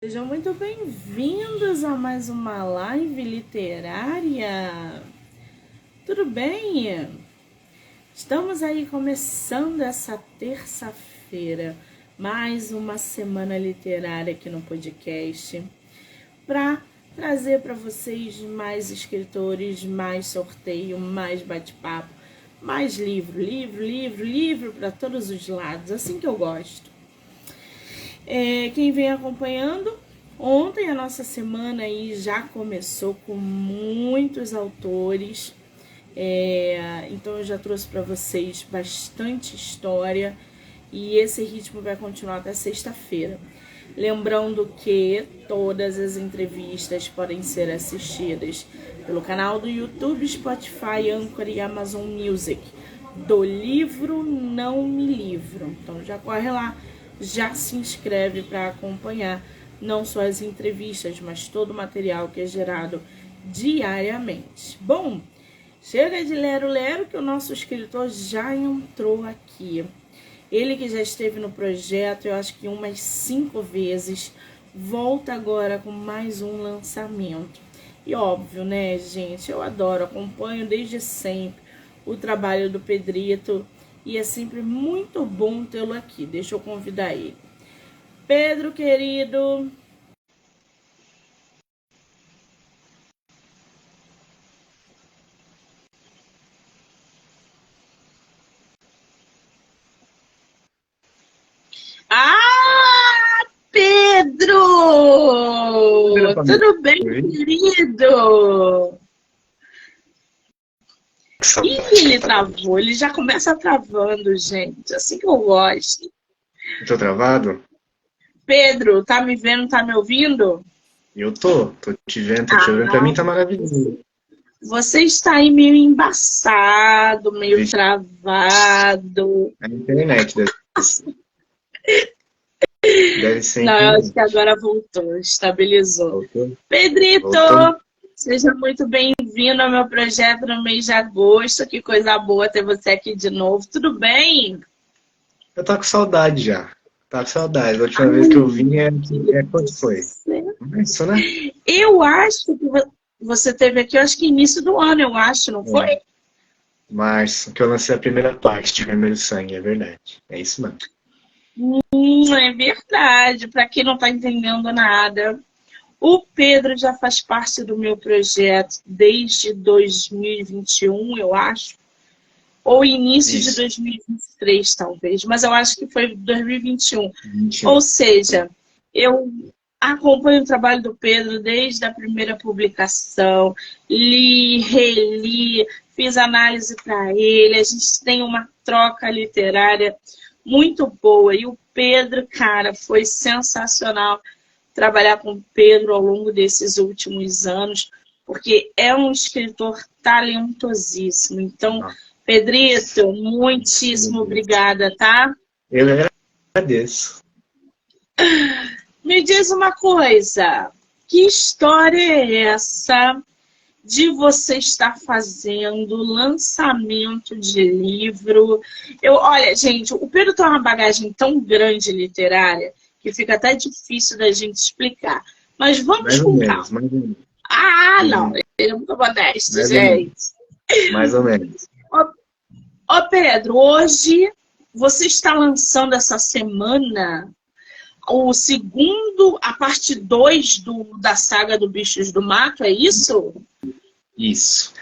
Sejam muito bem-vindos a mais uma live literária. Tudo bem? Estamos aí começando essa terça-feira, mais uma semana literária aqui no podcast, para trazer para vocês mais escritores, mais sorteio, mais bate-papo, mais livro para todos os lados, assim que eu gosto. Quem vem acompanhando, ontem a nossa semana aí já começou com muitos autores, então eu já trouxe para vocês bastante história e esse ritmo vai continuar até sexta-feira. Lembrando que todas as entrevistas podem ser assistidas pelo canal do YouTube, Spotify, Anchor e Amazon Music, do livro Não Me Livro. Então já corre lá, já se inscreve para acompanhar não só as entrevistas, mas todo o material que é gerado diariamente. Bom, chega de lero-lero que o nosso escritor já entrou aqui. Ele que já esteve no projeto, eu acho que umas 5 vezes, volta agora com mais um lançamento. E óbvio, né, gente, eu adoro, acompanho desde sempre o trabalho do Pedrito e é sempre muito bom tê-lo aqui. Deixa eu convidar ele. Pedro, querido. Ah, Pedro! Tudo bem, querido? Ih, ele travou, ele já começa travando, gente. Assim que eu gosto. Tô travado? Pedro, tá me vendo, tá me ouvindo? Eu tô te vendo, tô te ouvindo. Pra mim tá maravilhoso. Você está aí meio embaçado, meio travado. A internet deve ser a Não, eu acho que internet. agora voltou, estabilizou. Voltou? Pedrito, Voltou? seja muito bem-vindo ao meu projeto no mês de agosto. Que coisa boa ter você aqui de novo. Tudo bem? Eu tô com saudade já. Tá com saudade. A última vez que Ai, eu vim Deus do quando foi? céu. Isso, né? Eu acho que você teve aqui, eu acho que início do ano, eu acho, não É. foi? Março, que eu lancei a primeira parte de Vermelho Sangue, é verdade. É isso mesmo. É verdade. Para quem não está entendendo nada, o Pedro já faz parte do meu projeto desde 2021, eu acho. Ou início de Isso. 2023, talvez. Mas eu acho que foi 2021. 21. Ou seja, eu acompanho o trabalho do Pedro desde a primeira publicação, li, reli, fiz análise para ele, a gente tem uma troca literária muito boa. E o Pedro, cara, foi sensacional trabalhar com o Pedro ao longo desses últimos anos, porque é um escritor talentosíssimo. Então, Não, Pedrito, meu muitíssimo Deus. obrigada, tá? Eu agradeço. Me diz uma coisa, que história é essa de você estar fazendo lançamento de livro? Olha, gente, o Pedro tem uma bagagem tão grande literária que fica até difícil da gente explicar. Mas vamos Mais ou com menos, calma. mais ou menos. Ah, não, Uhum. ele é muito modesto, Mais ou menos. gente. Mais ou menos. Ô, Pedro, hoje você está lançando essa semana o segundo, a parte 2 da saga do Bichos do Mato, é isso? Isso.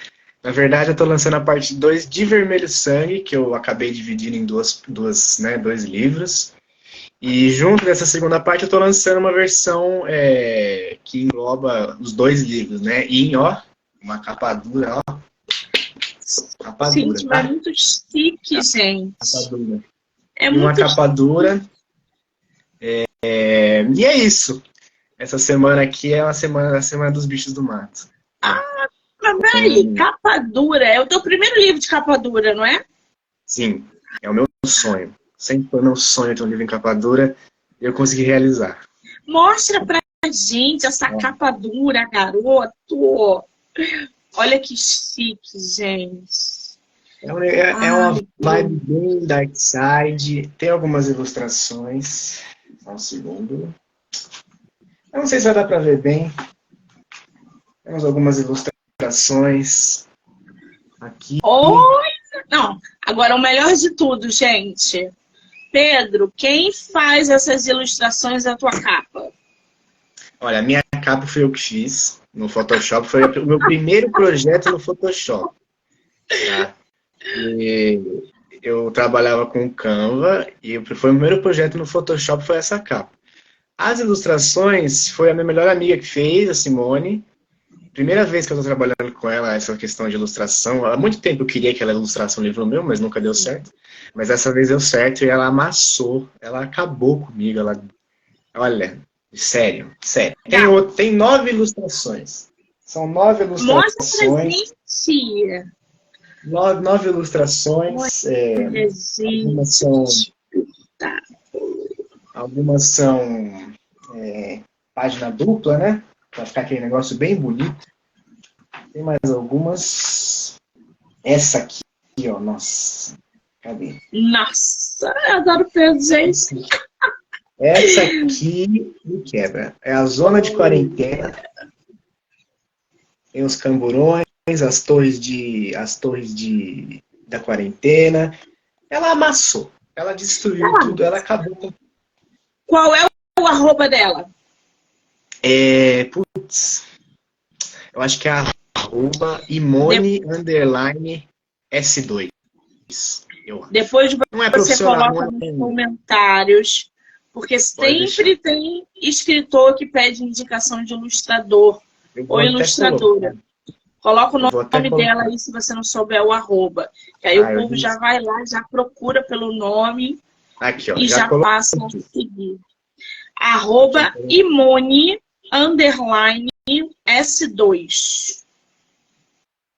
Na verdade, eu tô lançando a parte 2 de Vermelho Sangue, que eu acabei dividindo em dois livros. E junto dessa segunda parte, eu tô lançando uma versão que engloba os dois livros, né? E, ó, uma capa dura, ó, capa dura, Gente, mas é tá? muito chique, Capa gente. dura. É E uma muito capa dura. E é isso. Essa semana aqui é a semana dos bichos do mato. É. Mas peraí, capa dura. É o teu primeiro livro de capa dura, não é? Sim, é o meu sonho. Sempre foi meu sonho ter um livro em capa dura e eu consegui realizar. Mostra pra gente essa capa dura, garoto. Olha que chique, gente. É uma Ai, vibe bem dark side. Tem algumas ilustrações. Só um segundo. Eu não sei se vai dar para ver bem. Temos algumas ilustrações aqui. Oi! Não, agora o melhor de tudo, gente. Pedro, quem faz essas ilustrações da tua capa? Olha, a minha capa foi eu que fiz no Photoshop. Foi o meu primeiro projeto no Photoshop. Tá? E eu trabalhava com Canva e foi o primeiro projeto no Photoshop, foi essa capa. As ilustrações foi a minha melhor amiga que fez, a Simone. Primeira vez que eu estou trabalhando com ela, essa questão de ilustração. Há muito tempo eu queria que ela ilustrasse um livro meu, mas nunca deu certo. Mas dessa vez deu certo e ela amassou. Ela acabou comigo. Olha, sério, sério. Tem 9 ilustrações. São 9 Mostra pra ilustrações. gente. 9 ilustrações. Olha, Algumas gente. são, Tá. algumas são página dupla, né? Para ficar aquele negócio bem bonito. Tem mais algumas. Essa aqui, ó, nossa. Cadê? Nossa, eu adoro Pedro, gente. Essa aqui me quebra. É a zona de quarentena. Tem os camburões, as torres da quarentena. Ela amassou. Ela destruiu tudo. Ela acabou com. Qual é o arroba dela? Putz. Eu acho que é a @imone_S2. Depois Não é você profissional, coloca não é... nos comentários, porque sempre tem escritor que pede indicação de ilustrador ou ilustradora. Coloca o nome dela aí se você não souber o arroba. Que aí o povo já vai lá, já procura pelo nome aqui, ó, e já passa a seguir. Arroba imone_S2.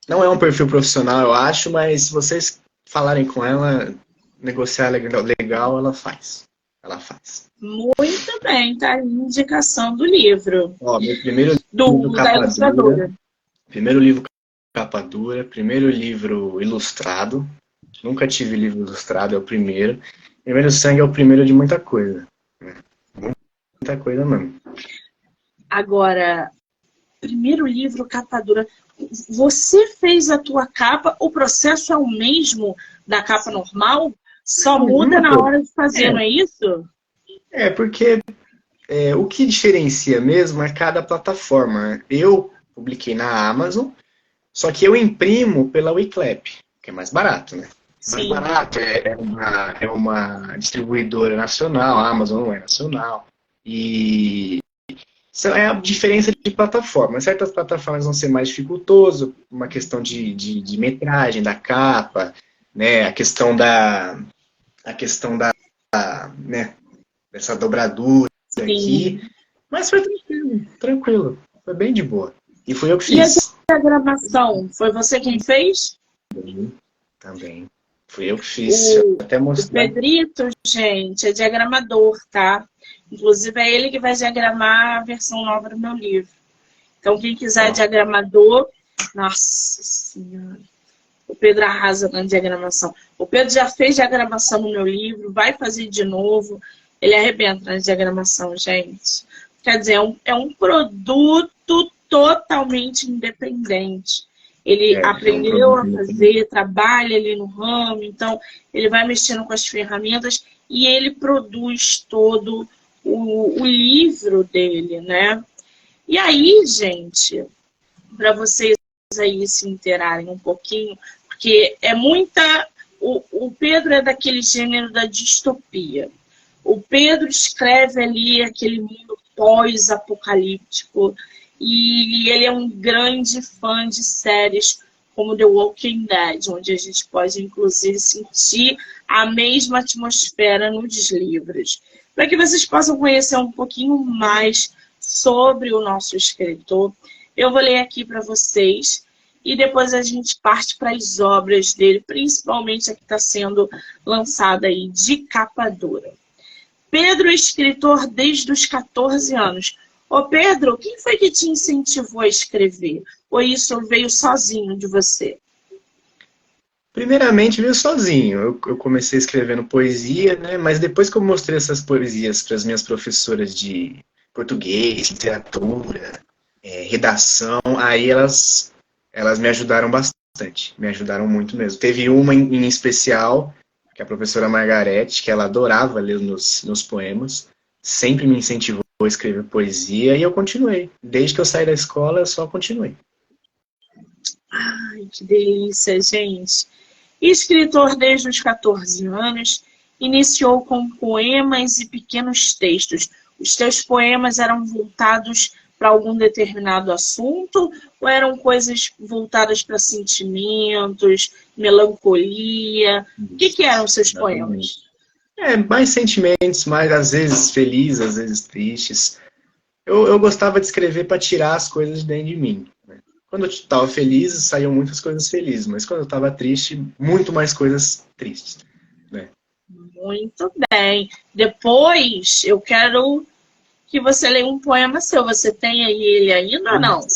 Não é um perfil profissional, eu acho, mas se vocês falarem com ela, negociar legal, ela faz. Ela faz. Muito bem, tá aí a indicação do livro. Ó, meu primeiro livro capa dura. Primeiro livro capa dura, primeiro livro ilustrado. Nunca tive livro ilustrado, é o primeiro. Primeiro Sangue é o primeiro de muita coisa. Muita coisa mesmo. Agora, primeiro livro capa dura. Você fez a tua capa, o processo é o mesmo da capa normal? Só muda na hora de fazer, não é isso? Porque o que diferencia mesmo é cada plataforma. Eu publiquei na Amazon, só que eu imprimo pela Wiclap, que é mais barato, né? Sim. Mais barato, é uma distribuidora nacional, a Amazon não é nacional. E é a diferença de plataforma. Certas plataformas vão ser mais dificultosas, uma questão de metragem da capa, né? A questão da né? Dessa dobradura. Sim. Aqui. Mas foi tranquilo. Foi bem de boa. E foi eu que fiz. E a gravação? Foi você quem fez? Também. Fui eu que fiz. Até mostrar. O Pedrito, gente, é diagramador, tá? Inclusive é ele que vai diagramar a versão nova do meu livro. Então quem quiser diagramador, nossa senhora. O Pedro arrasa na diagramação. O Pedro já fez diagramação no meu livro, vai fazer de novo. Ele arrebenta na diagramação, gente. Quer dizer, é um produto totalmente independente. Ele aprendeu a fazer, trabalha ali no ramo, então ele vai mexendo com as ferramentas e ele produz todo o livro dele, né? E aí, gente, para vocês aí se interarem um pouquinho, porque é muita... O Pedro é daquele gênero da distopia. O Pedro escreve ali aquele mundo pós-apocalíptico e ele é um grande fã de séries como The Walking Dead, onde a gente pode, inclusive, sentir a mesma atmosfera nos livros. Para que vocês possam conhecer um pouquinho mais sobre o nosso escritor, eu vou ler aqui para vocês e depois a gente parte para as obras dele, principalmente a que está sendo lançada aí de capa dura. Pedro é escritor desde os 14 anos. Ô Pedro, quem foi que te incentivou a escrever? Ou isso veio sozinho de você? Primeiramente veio sozinho. Eu comecei escrevendo poesia, né? Mas depois que eu mostrei essas poesias para as minhas professoras de português, literatura, redação, aí elas me ajudaram bastante, me ajudaram muito mesmo. Teve uma em especial, que é a professora Margarete, que ela adorava ler meus poemas, sempre me incentivou a escrever poesia, e eu continuei. Desde que eu saí da escola, eu só continuei. Ai, que delícia, gente. Escritor desde os 14 anos, iniciou com poemas e pequenos textos. Os teus poemas eram voltados para algum determinado assunto ou eram coisas voltadas para sentimentos, melancolia? O que eram os seus poemas? Mais sentimentos, mais às vezes felizes, às vezes tristes. Eu gostava de escrever para tirar as coisas de dentro de mim. Né? Quando eu estava feliz, saíam muitas coisas felizes, mas quando eu estava triste, muito mais coisas tristes. Né? Muito bem. Depois eu quero que você leia um poema seu. Você tem aí ele ainda ou não?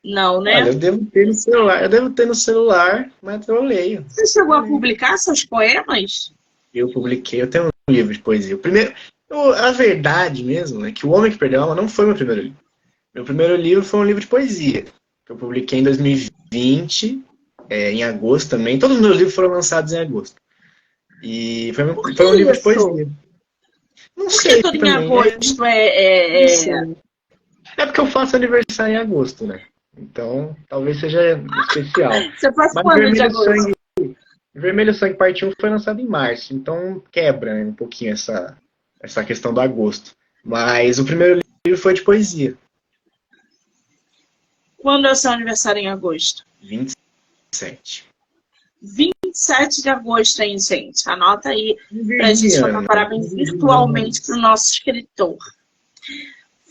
Não, né? Olha, eu devo ter no celular, mas eu leio. Você chegou a publicar seus poemas? Eu publiquei, eu tenho um livro de poesia. A verdade mesmo é que O Homem que Perdeu a Alma não foi meu primeiro livro. Meu primeiro livro foi um livro de poesia, que eu publiquei em 2020, em agosto também. Todos os meus livros foram lançados em agosto. E foi um livro de poesia. Não sei tudo também. Em agosto É porque eu faço aniversário em agosto, né? Então, talvez seja especial. Você faz quando de agosto? Vermelho Sangue Parte 1 foi lançado em março, então quebra, né, um pouquinho essa questão do agosto. Mas o primeiro livro foi de poesia. Quando é o seu aniversário em agosto? 27. 27 de agosto, hein, gente? Anota aí pra gente dar parabéns virtualmente pro nosso escritor.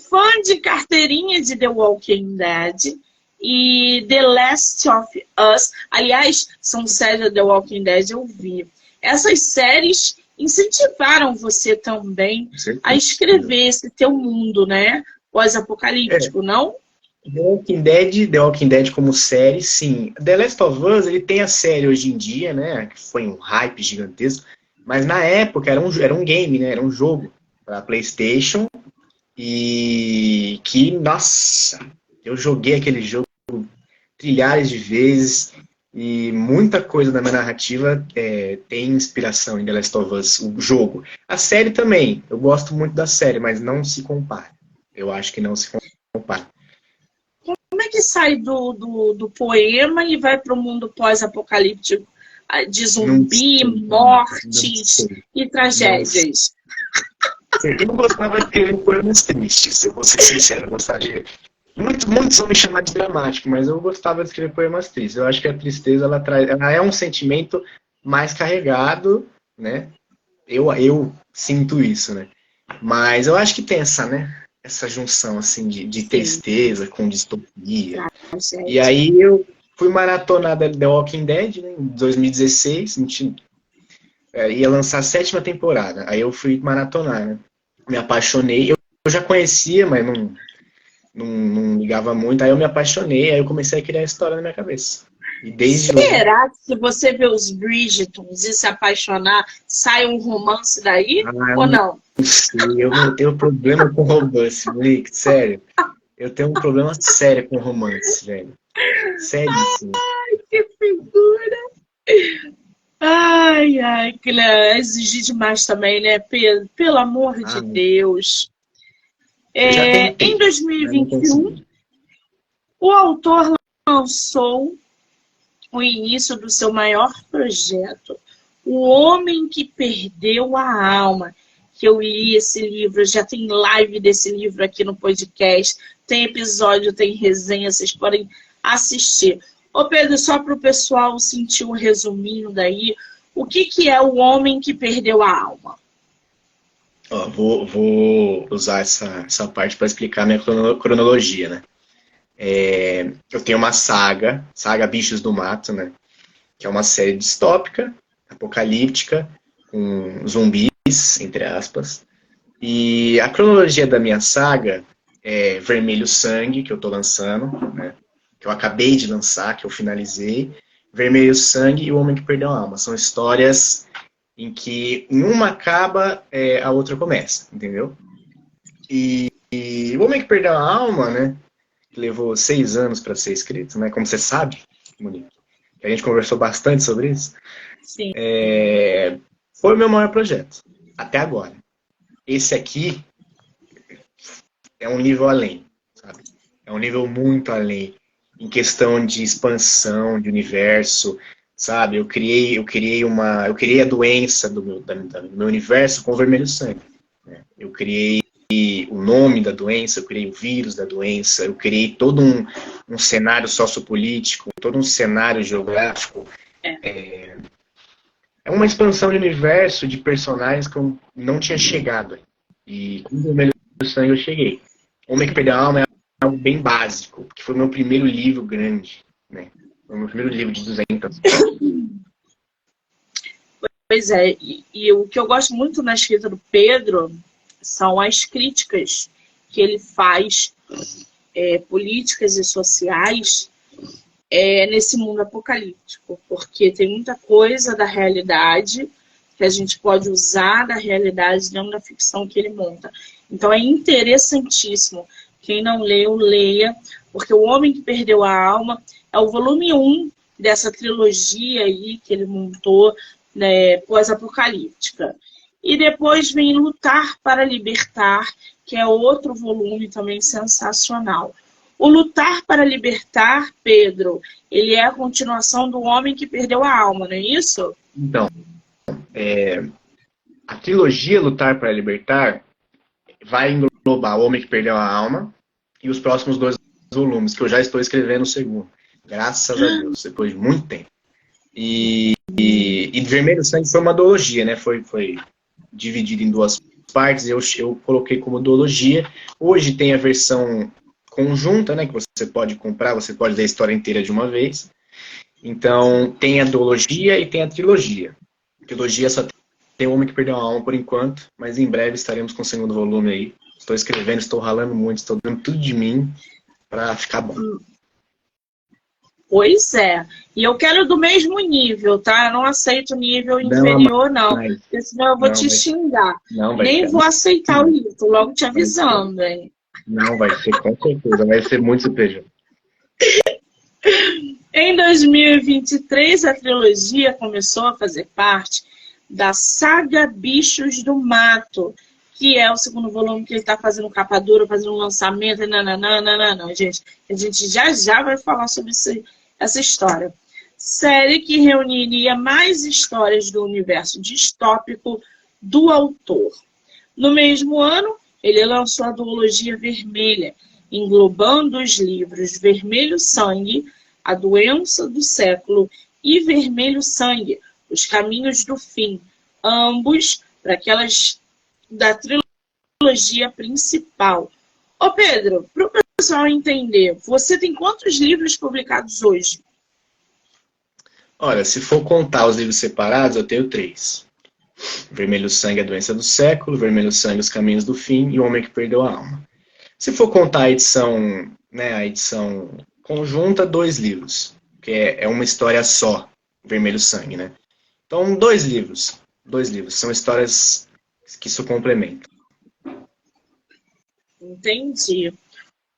Fã de carteirinha de The Walking Dead e The Last of Us. Aliás, são séries de The Walking Dead, eu vi. Essas séries incentivaram você também a escrever esse teu mundo, né? Pós-apocalíptico, não? The Walking Dead como série, sim. The Last of Us, ele tem a série hoje em dia, né? Que foi um hype gigantesco. Mas na época era um game, né? Era um jogo para PlayStation. E que, nossa, eu joguei aquele jogo trilhares de vezes. E muita coisa da minha narrativa tem inspiração em The Last of Us, o jogo. A série também, eu gosto muito da série, mas não se compara. Eu acho que não se compara. Como é que sai do poema e vai para o mundo pós-apocalíptico de zumbi, mortes e tragédias? Eu não gostava de escrever poemas tristes, eu vou ser sincero, eu gostaria. Muitos vão me chamar de dramático, mas eu gostava de escrever poemas tristes. Eu acho que a tristeza ela é um sentimento mais carregado, né? Eu sinto isso, né? Mas eu acho que tem essa junção assim de tristeza com distopia. E aí eu fui maratonar The Walking Dead, né, em 2016, ia lançar a 7ª temporada. Aí eu fui maratonar, né? Me apaixonei. Eu já conhecia, mas não ligava muito. Aí eu me apaixonei, aí eu comecei a criar a história na minha cabeça. E desde Será que se você ver os Bridgertons e se apaixonar, sai um romance daí? Ou não? Eu não tenho problema com romance, Monique, sério. Eu tenho um problema sério com romance, velho. Seríssimo. Ai, que figura! Ai, que exigir demais também, né, Pedro? Pelo amor de Deus. Em 2021, o autor lançou o início do seu maior projeto, O Homem que Perdeu a Alma. Que eu li esse livro, já tem live desse livro aqui no podcast, tem episódio, tem resenha, vocês podem assistir. Ô Pedro, só para o pessoal sentir um resuminho daí, o que é O Homem que Perdeu a Alma? Vou usar essa parte para explicar a minha cronologia, né? Eu tenho uma saga Bichos do Mato, né? Que é uma série distópica, apocalíptica, com zumbis, entre aspas. E a cronologia da minha saga é Vermelho Sangue, que eu tô lançando, né? Que eu acabei de lançar, que eu finalizei. Vermelho Sangue e O Homem que Perdeu a Alma. São histórias em que uma acaba, a outra começa, entendeu? E o Homem que Perdeu a Alma, né? Levou 6 anos para ser escrito, né? Como você sabe, Monique, a gente conversou bastante sobre isso. Sim. Foi o meu maior projeto, até agora. Esse aqui é um nível além, sabe? É um nível muito além, em questão de expansão de universo, sabe? Eu criei a doença do meu universo com o vermelho sangue, né? Eu criei o nome da doença, eu criei o vírus da doença, eu criei todo um cenário sociopolítico, todo um cenário geográfico. É uma expansão de universo, de personagens que eu não tinha chegado. E com o Vermelho Sangue eu cheguei. Homem que Perdeu a Alma é algo bem básico, porque foi o meu primeiro livro grande, né? Foi o meu primeiro livro de 200. Pois é, e o que eu gosto muito na escrita do Pedro são as críticas que ele faz, políticas e sociais, nesse mundo apocalíptico, porque tem muita coisa da realidade que a gente pode usar da realidade dentro da ficção que ele monta. Então é interessantíssimo. Quem não leu, leia, porque O Homem que Perdeu a Alma é o volume 1 dessa trilogia aí que ele montou, né, pós-apocalíptica. E depois vem Lutar para Libertar, que é outro volume também sensacional. O Lutar para Libertar, Pedro, ele é a continuação do Homem que Perdeu a Alma, não é isso? Então, a trilogia Lutar para Libertar vai englobar O Homem que Perdeu a Alma e os próximos 2 volumes, que eu já estou escrevendo o segundo. Graças a Deus, depois de muito tempo. E Vermelho Sangue foi uma duologia, né? Foi dividido em 2 partes, eu coloquei como duologia. Hoje tem a versão conjunta, né? Que você pode comprar, você pode ler a história inteira de uma vez. Então, tem a duologia e tem a trilogia. A trilogia só tem O Homem que Perdeu a Alma por enquanto, mas em breve estaremos com o segundo volume aí. Estou escrevendo, estou ralando muito, estou dando tudo de mim para ficar bom. Pois é. E eu quero do mesmo nível, tá? Eu não aceito nível inferior, não. Porque senão eu vou te xingar. Nem vou aceitar o livro, tô logo te avisando, hein? Não, vai ser com certeza, vai ser muito superior. Em 2023, a trilogia começou a fazer parte da saga Bichos do Mato, que é o segundo volume que ele está fazendo capa dura, fazendo um lançamento, gente. A gente já vai falar sobre essa história. Série que reuniria mais histórias do universo distópico do autor. No mesmo ano, ele lançou a duologia Vermelha, englobando os livros Vermelho Sangue, A Doença do Século, e Vermelho Sangue, Os Caminhos do Fim, ambos para aquelas da trilogia principal. Ô Pedro, para o pessoal entender, você tem quantos livros publicados hoje? Olha, se for contar os livros separados, eu tenho 3. Vermelho Sangue, A Doença do Século, Vermelho Sangue, Os Caminhos do Fim e O Homem que Perdeu a Alma. Se for contar a edição conjunta, 2 livros, que é uma história só, Vermelho Sangue, né? Então, 2 livros. 2 livros. São histórias que se complementam. Entendi.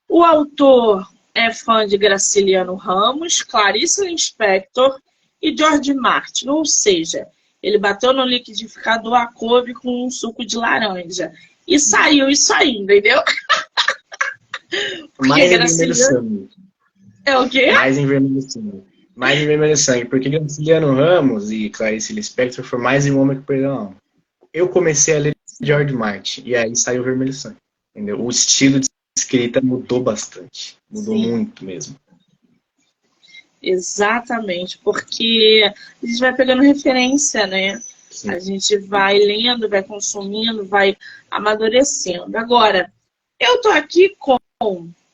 O autor é fã de Graciliano Ramos, Clarice Lispector e George Martin, ou seja, ele bateu no liquidificador a couve com um suco de laranja. E saiu isso aí, entendeu? Mais em Vermelho Sangue. É o quê? Mais em Vermelho Sangue. Mais em Vermelho Sangue, porque Graciliano Ramos e Clarice Lispector foi mais em Um Homem que Perdeu a Alma. Eu comecei a ler George Martin, e aí saiu Vermelho Sangue. Entendeu? O estilo de escrita mudou bastante. Mudou muito mesmo. Exatamente, porque a gente vai pegando referência, né? Sim. A gente vai lendo, vai consumindo, vai amadurecendo. Agora, eu tô aqui com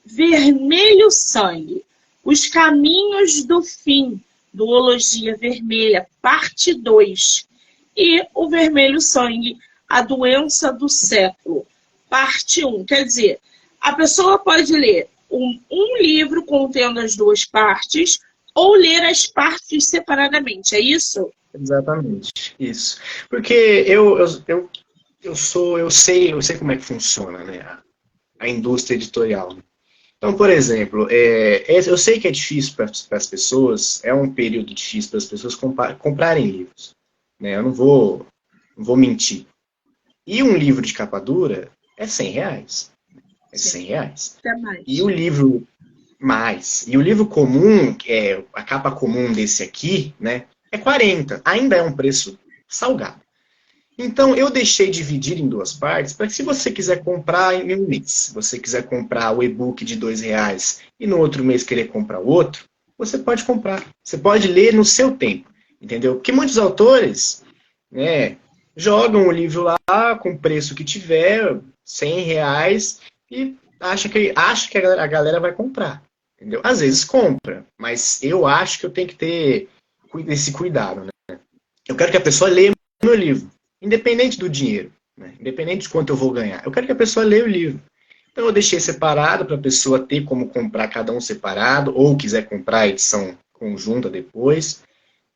Vermelho Sangue, Os Caminhos do Fim, duologia vermelha, parte 2. E o Vermelho Sangue, A Doença do Século, parte 1. Quer dizer, a pessoa pode ler um livro contendo as 2 partes ou ler as partes separadamente, é isso? Exatamente, isso. Porque eu eu sei como é que funciona, né? A indústria editorial. Então, por exemplo, eu sei que é difícil para as pessoas, é um período difícil para as pessoas comprarem livros, né? Eu não vou mentir. E um livro de capa dura é R$ 100. É Sim, R$ 100. até E mais. o livro mais. E o livro comum, que é a capa comum desse aqui, né? É 40. Ainda é um preço salgado. Então, eu deixei dividir em duas partes, para que se você quiser comprar em um mês, se você quiser comprar o e-book de R$ 2 e no outro mês querer comprar o outro, você pode comprar. Você pode ler no seu tempo, entendeu? Porque muitos autores, né, jogam o livro lá com o preço que tiver, R$ 100, e acha que a galera vai comprar, entendeu? Às vezes compra, mas eu acho que eu tenho que ter esse cuidado, né? Eu quero que a pessoa leia o meu livro, independente do dinheiro, né? Independente de quanto eu vou ganhar. Eu quero que a pessoa leia o livro. Então eu deixei separado para a pessoa ter como comprar cada um separado, ou quiser comprar a edição conjunta depois,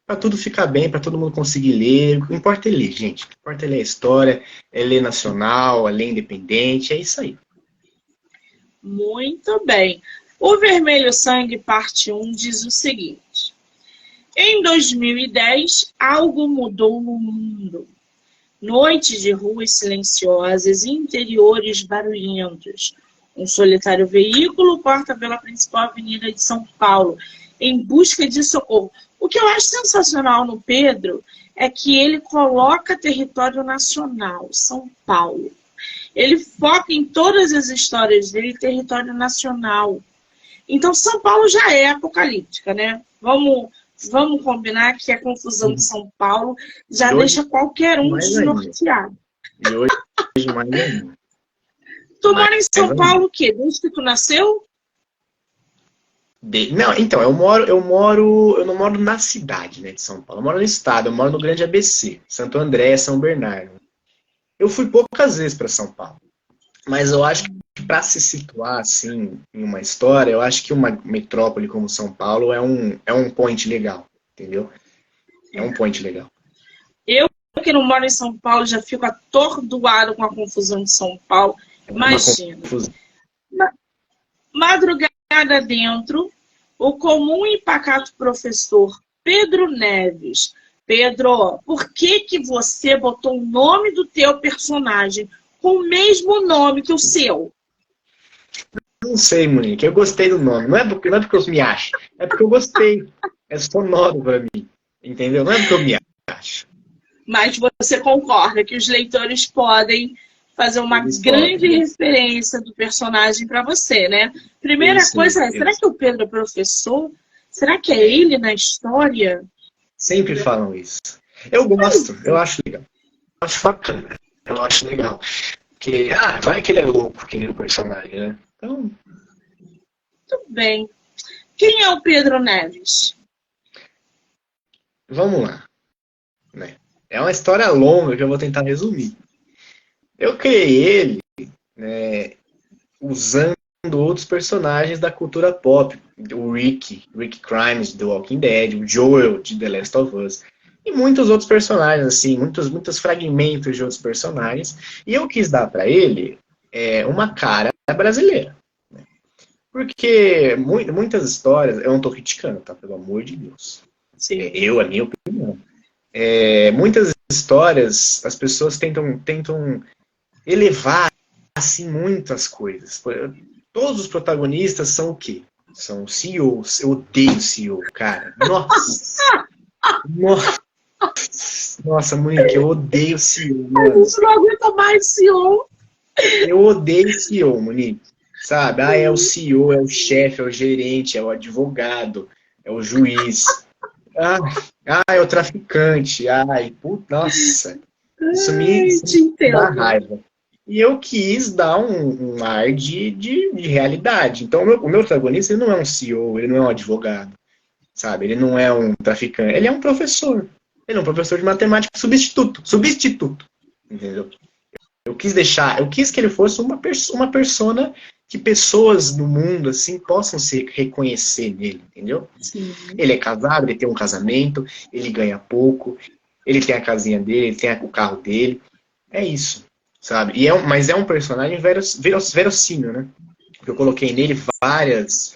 para tudo ficar bem, para todo mundo conseguir ler. O que importa é ler, gente. O que importa é ler a história, é ler nacional, é ler independente, é isso aí. Muito bem. O Vermelho Sangue, parte um, diz o seguinte: em 2010, algo mudou no mundo. Noites de ruas silenciosas e interiores barulhentos. Um solitário veículo corta pela principal avenida de São Paulo, em busca de socorro. O que eu acho sensacional no Pedro é que ele coloca território nacional, São Paulo. Ele foca em todas as histórias dele, território nacional. Então, São Paulo já é apocalíptica, né? Vamos combinar que a confusão de São Paulo já E hoje, deixa qualquer um mais ainda. desnorteado. E hoje mais ainda. Tu Mais mora em São ainda. Paulo o quê? Desde que tu nasceu? Não, então, eu não moro na cidade, né, de São Paulo. Eu moro no estado, eu moro no Grande ABC, Santo André, São Bernardo. Eu fui poucas vezes para São Paulo, mas eu acho que para se situar assim em uma história, eu acho que uma metrópole como São Paulo é um point legal, entendeu? É um point legal. Eu, que não moro em São Paulo, já fico atordoado com a confusão de São Paulo. É uma Imagina. confusão. Madrugada dentro, o comum e pacato professor Pedro Neves. Pedro, por que que você botou o nome do teu personagem com o mesmo nome que o seu? Não sei, Monique, eu gostei do nome. Não é porque eu me acho, é porque eu gostei. É sonoro para mim, entendeu? Não é porque eu me acho. Mas você concorda que os leitores podem fazer uma Eles grande podem. referência do personagem para você, né? Primeira Isso, coisa é, será eles que o Pedro é professor? Será que é ele na história? sempre falam isso. Eu gosto, eu acho legal. Eu acho bacana. Eu acho legal. Porque, vai que ele é louco, aquele personagem, né? Então, Tudo bem. Quem é o Pedro Neves? vamos lá, né? É uma história longa que eu vou tentar resumir. Eu criei ele, né, usando outros personagens da cultura pop. O Rick Grimes de The Walking Dead, o Joel de The Last of Us. E muitos outros personagens, assim, muitos fragmentos de outros personagens. E eu quis dar para ele uma cara brasileira. Porque muitas histórias, eu não estou criticando, tá? Pelo amor de Deus. Sim. A minha opinião. Muitas histórias, as pessoas tentam elevar assim muitas coisas. Todos os protagonistas são o quê? São CEOs. Eu odeio CEO, cara. Nossa! Nossa, nossa, Monique, eu odeio CEO, A mano. gente não aguenta mais esse homem. Eu odeio CEO, Monique. Sabe? É o CEO, é o chefe, é o gerente, é o advogado, é o juiz. Ah, é o traficante. Nossa. Isso me, Ai, isso te me dá entendo. raiva. E eu quis dar um ar de realidade. Então, o meu protagonista ele não é um CEO, ele não é um advogado, sabe? Ele não é um traficante, ele é um professor. Ele é um professor de matemática substituto. Substituto. Entendeu? Eu quis que ele fosse uma persona que pessoas no mundo assim possam se reconhecer nele, entendeu? Sim. Ele é casado, ele tem um casamento, ele ganha pouco, ele tem a casinha dele, ele tem o carro dele. É isso. sabe? Mas é um personagem verossímil, né? Porque eu coloquei nele vários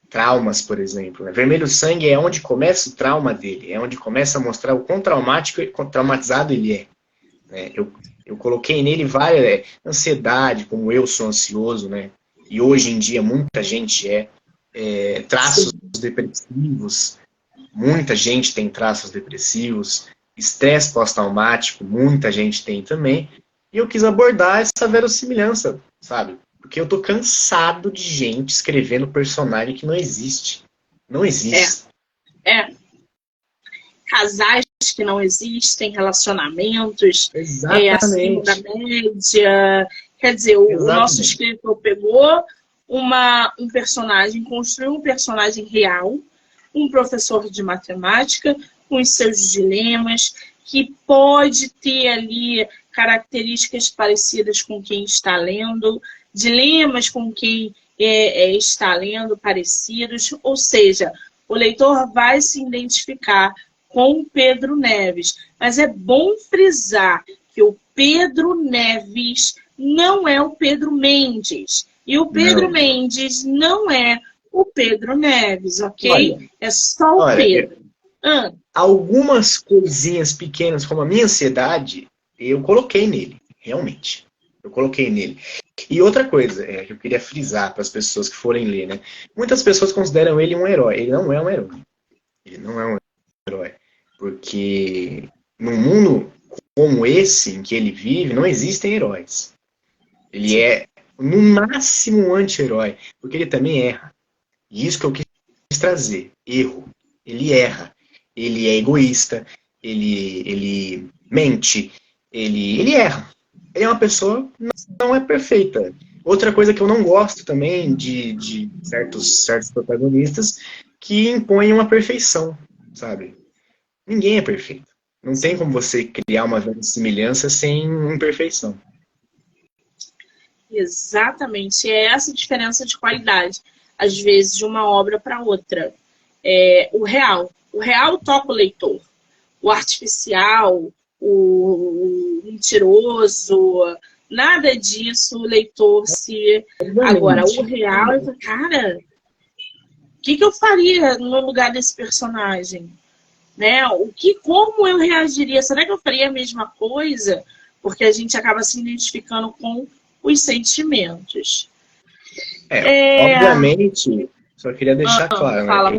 traumas, por exemplo. Né? Vermelho Sangue é onde começa o trauma dele, é onde começa a mostrar o quão traumático e quão traumatizado ele é. Né? Eu coloquei nele várias ansiedade, como eu sou ansioso, né? E hoje em dia muita gente traços depressivos, muita gente tem traços depressivos, estresse pós-traumático, muita gente tem também. E eu quis abordar essa verossimilhança, sabe? Porque eu tô cansado de gente escrevendo personagem que não existe. Não existe. Casais que não existem, relacionamentos acima da Exatamente. média. Quer dizer, o nosso Exatamente. escritor pegou um personagem, construiu um personagem real, um professor de matemática, com os seus dilemas, que pode ter ali características parecidas com quem está lendo, dilemas com quem está lendo parecidos, ou seja, o leitor vai se identificar com o Pedro Neves. Mas é bom frisar que o Pedro Neves não é o Pedro Mendes. E o Pedro Mendes não é o Pedro Neves, ok? Olha, é só o Pedro. Algumas coisinhas pequenas, como a minha ansiedade, eu coloquei nele, realmente. Eu coloquei nele. E outra coisa que eu queria frisar para as pessoas que forem ler, né? Muitas pessoas consideram ele um herói. Ele não é um herói. Ele não é um herói. Porque num mundo como esse em que ele vive, não existem heróis. Ele é, no máximo, um anti-herói. Porque ele também erra. E isso que eu quis trazer. Erro. Ele erra. Ele é egoísta. Ele mente. Ele erra. Ele é uma pessoa que não é perfeita. Outra coisa que eu não gosto também de certos protagonistas que impõem uma perfeição, sabe? Ninguém é perfeito. Não tem como você criar uma verossimilhança sem imperfeição. Exatamente. É essa diferença de qualidade, às vezes, de uma obra para outra. O real toca o leitor. O artificial, o mentiroso, nada disso o leitor se... Agora, o real, cara, o que eu faria no lugar desse personagem? Né? Como eu reagiria? Será que eu faria a mesma coisa? Porque a gente acaba se identificando com os sentimentos. Obviamente, só queria deixar claro, né? Fala,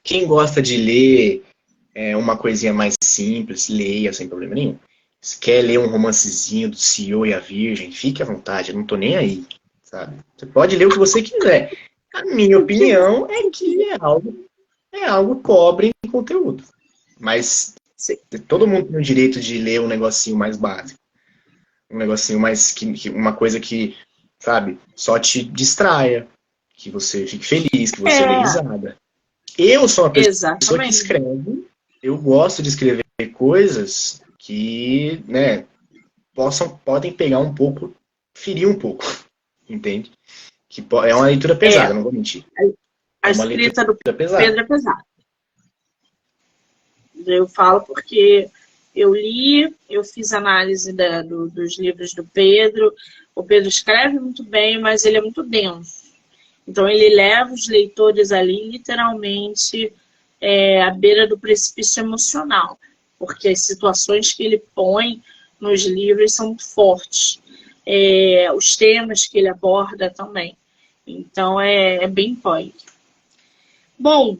Quem gosta de ler uma coisinha mais simples, leia sem problema nenhum. Se quer ler um romancezinho do CEO e a Virgem, fique à vontade, eu não tô nem aí, sabe? Você pode ler o que você quiser. A minha opinião é que é algo pobre em conteúdo. Mas todo mundo tem o direito de ler um negocinho mais básico. Um negocinho mais... uma coisa que, sabe, só te distraia. Que você fique feliz, que você dê risada. Eu sou uma pessoa que escreve. Eu gosto de escrever coisas que, né, podem pegar um pouco, ferir um pouco. Entende? Que é uma leitura pesada, não vou mentir. A escrita do Pedro é pesada. Eu falo porque eu li, eu fiz análise dos livros do Pedro. O Pedro escreve muito bem, mas ele é muito denso. Então ele leva os leitores ali, literalmente, à beira do precipício emocional. Porque as situações que ele põe nos livros são muito fortes. Os temas que ele aborda também. Então é bem punk. Bom,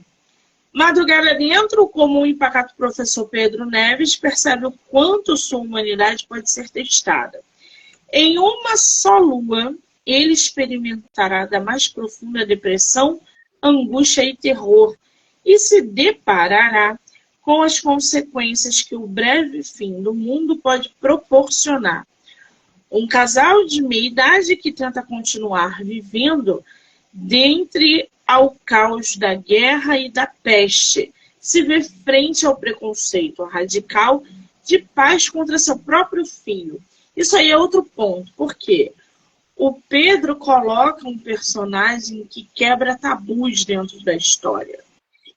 Madrugada Dentro, o comum e pacato professor Pedro Neves percebe o quanto sua humanidade pode ser testada. Em uma só lua, ele experimentará da mais profunda depressão, angústia e terror, e se deparará com as consequências que o breve fim do mundo pode proporcionar. Um casal de meia-idade que tenta continuar vivendo dentre ao caos da guerra e da peste, se vê frente ao preconceito radical de pais contra seu próprio filho. Isso aí é outro ponto, porque o Pedro coloca um personagem que quebra tabus dentro da história.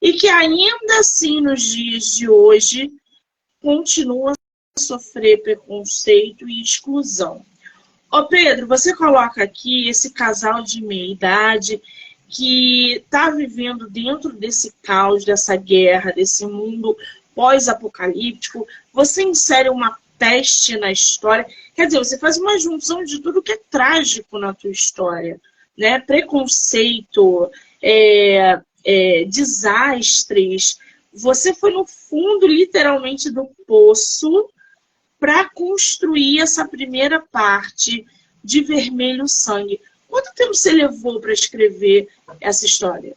E que ainda assim, nos dias de hoje, continua sofrer preconceito e exclusão. Ô Pedro, você coloca aqui esse casal de meia-idade que está vivendo dentro desse caos, dessa guerra, desse mundo pós-apocalíptico. Você insere uma peste na história. Quer dizer, você faz uma junção de tudo que é trágico na tua história, né? Preconceito, desastres. Você foi no fundo, literalmente, do poço para construir essa primeira parte de Vermelho Sangue. Quanto tempo você levou para escrever essa história?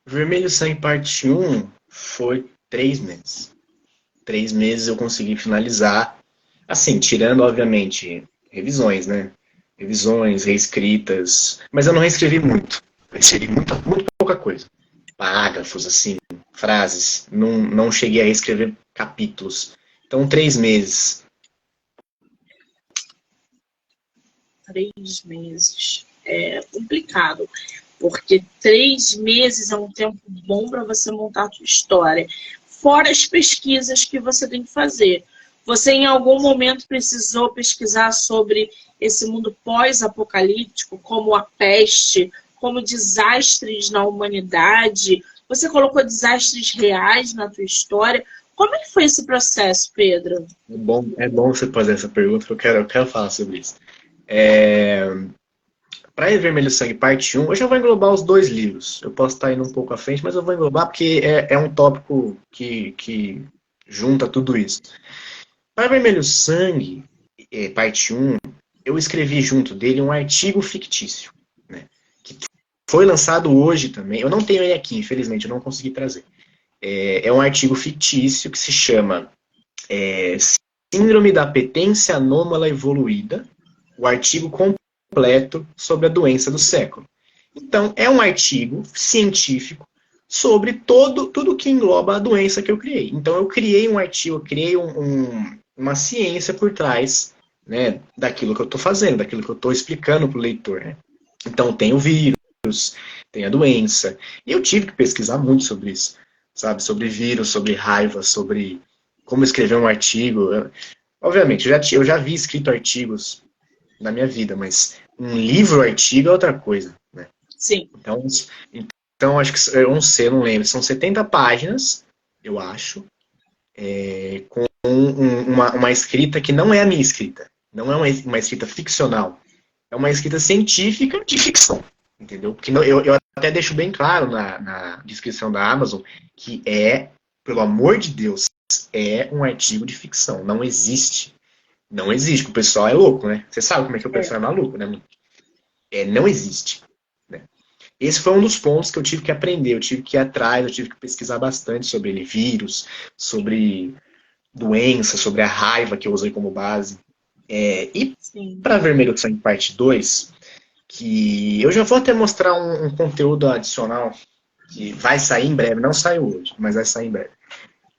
Vermelho Sangue parte 1 foi 3 meses. 3 meses eu consegui finalizar, assim, tirando, obviamente, revisões, né? Revisões, reescritas, mas eu não reescrevi muito. Eu escrevi muito pouca coisa. Parágrafos, assim, frases. Não cheguei a reescrever capítulos. Então, 3 meses. 3 meses. É complicado, porque 3 meses é um tempo bom para você montar a sua história. Fora as pesquisas que você tem que fazer. Você, em algum momento, precisou pesquisar sobre esse mundo pós-apocalíptico, como a peste, como desastres na humanidade. Você colocou desastres reais na tua história. Como é que foi esse processo, Pedro? É bom você fazer essa pergunta, porque eu quero falar sobre isso. Para Vermelho Sangue, parte 1, eu já vou englobar os 2 livros. Eu posso estar indo um pouco à frente, mas eu vou englobar porque é um tópico que junta tudo isso. Para Vermelho Sangue, parte 1, eu escrevi junto dele um artigo fictício, né, que foi lançado hoje também. Eu não tenho ele aqui, infelizmente, eu não consegui trazer. É um artigo fictício que se chama Síndrome da Apetência Anômala Evoluída, o artigo completo sobre a doença do século. Então, é um artigo científico sobre tudo que engloba a doença que eu criei. Então, eu criei um artigo, eu criei uma ciência por trás, né, daquilo que eu estou fazendo, daquilo que eu estou explicando para o leitor. Né? Então, tem o vírus, tem a doença, e eu tive que pesquisar muito sobre isso, sabe? Sobre vírus, sobre raiva, sobre como escrever um artigo. Obviamente, eu já vi escrito artigos na minha vida, mas um livro-artigo é outra coisa, né? Sim. Então acho que, eu não sei, eu não lembro, são 70 páginas, eu acho, com uma escrita que não é a minha escrita, não é uma escrita ficcional, é uma escrita científica de ficção, entendeu? Porque eu até deixo bem claro na descrição da Amazon que pelo amor de Deus, é um artigo de ficção, não existe. Não existe, o pessoal é louco, né? Você sabe como é que o pessoal é maluco, né? Não existe. Né? Esse foi um dos pontos que eu tive que aprender, eu tive que ir atrás, eu tive que pesquisar bastante sobre ele, vírus, sobre doença, sobre a raiva que eu usei como base. E para Vermelho Sangue parte 2, que eu já vou até mostrar um conteúdo adicional que vai sair em breve, não saiu hoje, mas vai sair em breve.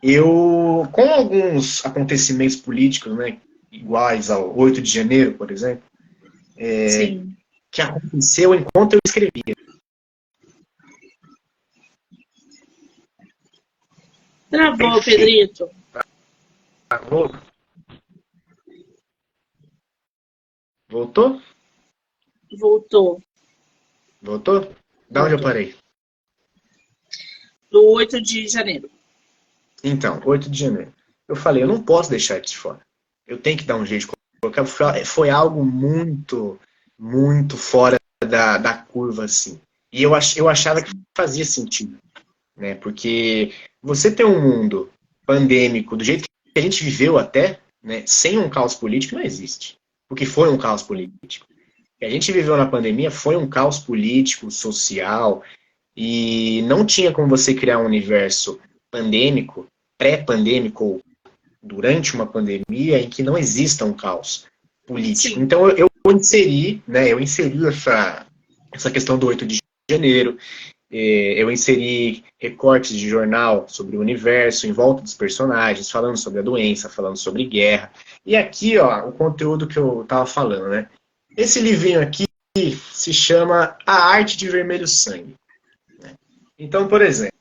Eu, com alguns acontecimentos políticos, né, iguais ao 8 de janeiro, por exemplo, que aconteceu enquanto eu escrevia. Travou, Pedrito. Travou? Voltou? Voltou. Voltou? Da onde eu parei? Do 8 de janeiro. Então, 8 de janeiro. Eu falei, eu não posso deixar isso de fora. Eu tenho que dar um jeito de colocar. Foi algo muito, muito fora da curva, assim. E eu achava que fazia sentido. Né? Porque você ter um mundo pandêmico do jeito que a gente viveu até, né, sem um caos político, não existe. Porque foi um caos político. O que a gente viveu na pandemia foi um caos político, social, e não tinha como você criar um universo pandêmico, pré-pandêmico ou durante uma pandemia em que não exista um caos político. Sim. Então eu inseri essa questão do 8 de janeiro, eu inseri recortes de jornal sobre o universo, em volta dos personagens, falando sobre a doença, falando sobre guerra. E aqui, ó, o conteúdo que eu tava falando, né? Esse livrinho aqui se chama A Arte de Vermelho Sangue. Então, por exemplo,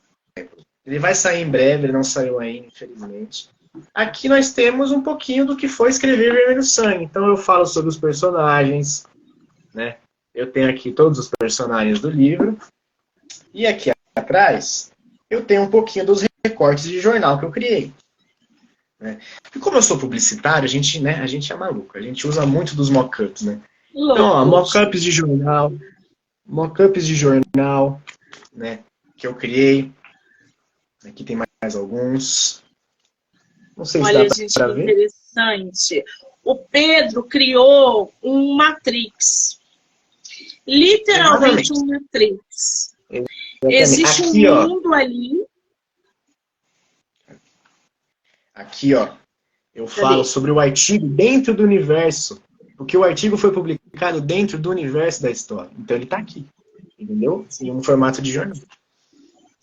ele vai sair em breve, ele não saiu ainda, infelizmente. aqui nós temos um pouquinho do que foi escrever Vermelho Sangue. Então eu falo sobre os personagens, né? Eu tenho aqui todos os personagens do livro. E aqui atrás, eu tenho um pouquinho dos recortes de jornal que eu criei. Né? E como eu sou publicitário, a gente é maluco. A gente usa muito dos mockups, né? Então, ó, mockups de jornal, né? Que eu criei. Aqui tem mais alguns. Não sei se dá Olha, gente, que para ver. interessante. O Pedro criou um Matrix. Literalmente Exatamente. um Matrix. Exatamente. Existe Aqui, um ó. mundo ali. Aqui, ó. Eu falo Cadê? sobre o artigo dentro do universo. Porque o artigo foi publicado dentro do universo da história. Então ele está aqui. Entendeu? Em um formato de jornal.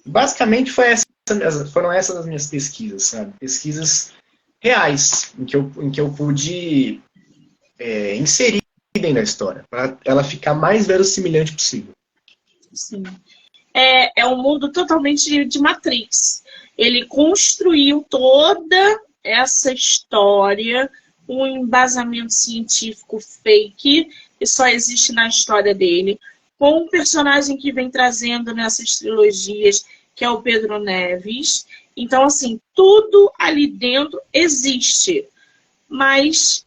Basicamente foram essas as minhas pesquisas, sabe? Pesquisas reais, em que eu pude inserir dentro da história, para ela ficar mais verossimilhante possível. Sim. É um mundo totalmente de Matrix. Ele construiu toda essa história, um embasamento científico fake, que só existe na história dele, com um personagem que vem trazendo nessas trilogias, que é o Pedro Neves. Então, assim, tudo ali dentro existe, mas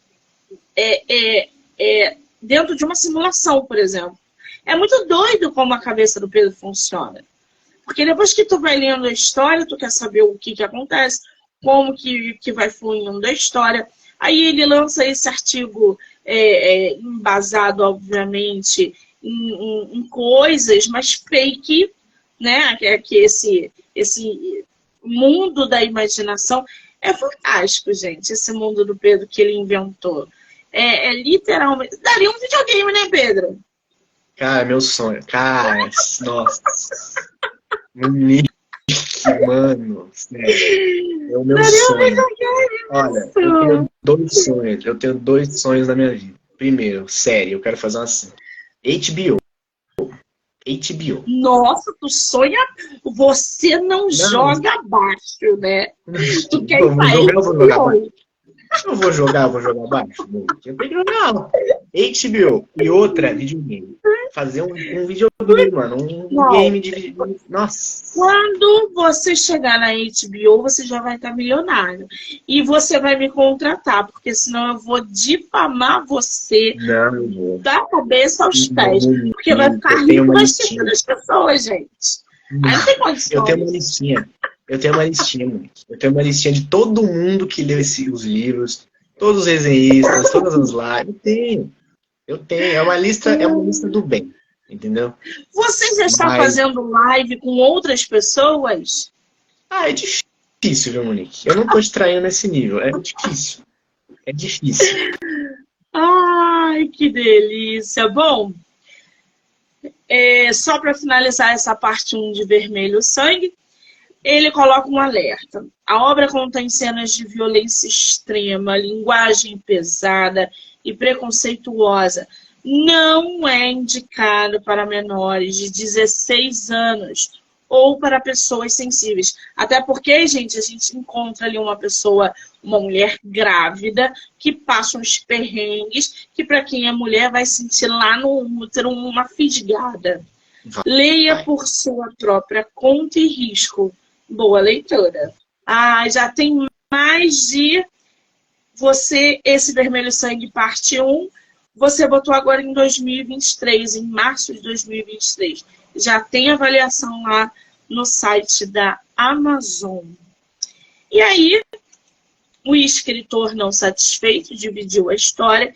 dentro de uma simulação, por exemplo. É muito doido como a cabeça do Pedro funciona. Porque depois que tu vai lendo a história, tu quer saber o que acontece, como que vai fluindo a história. Aí ele lança esse artigo embasado, obviamente, em coisas, mas fake, né? Que esse mundo da imaginação é fantástico, gente. Esse mundo do Pedro que ele inventou. Literalmente... Daria um videogame, né, Pedro? Cara, meu sonho. Cara, nossa. Nick, mano. Sério. É o meu Daria um sonho. videogame. Olha, eu tenho dois sonhos. Eu tenho dois sonhos na minha vida. Primeiro, série, eu quero fazer uma série. HBO. HBO. Nossa, tu sonha, você não Não, joga baixo, né? Tu quer ir eu vou pra jogar, eu vou jogar baixo. HBO. Eu vou jogar baixo. Eu tenho que jogar. HBO. E outra, videogame. Fazer um videogame, mano. Um Não, game de videogame. Nossa. quando você chegar na HBO, você já vai estar milionário. E você vai me contratar, porque senão eu vou difamar você Não, eu vou. da cabeça aos pés. Não, Porque vai ficar eu tenho rico uma vai listinha. esquecer das pessoas, gente. Aí não tem Eu tenho uma condições. listinha. Eu tenho uma listinha, mano. Eu tenho uma listinha de todo mundo que leu os livros, todos os resenhistas, todas as lives. Eu tenho. Eu tenho. É uma lista do bem. Entendeu? Você já está Mas, fazendo live com outras pessoas? é difícil, viu, Monique? Eu não tô te traindo nesse nível. É difícil. É difícil. Ai, que delícia. Bom, só para finalizar essa parte 1 de Vermelho Sangue, ele coloca um alerta. A obra contém cenas de violência extrema, linguagem pesada e preconceituosa. Não é indicado para menores de 16 anos ou para pessoas sensíveis. Até porque, gente, a gente encontra ali uma mulher grávida, que passa uns perrengues, que para quem é mulher vai sentir lá no útero uma fisgada. Leia por sua própria conta e risco. Boa leitura. Já tem mais de esse Vermelho Sangue parte 1, você botou agora em 2023, em março de 2023. Já tem avaliação lá no site da Amazon. E aí, o escritor, não satisfeito, dividiu a história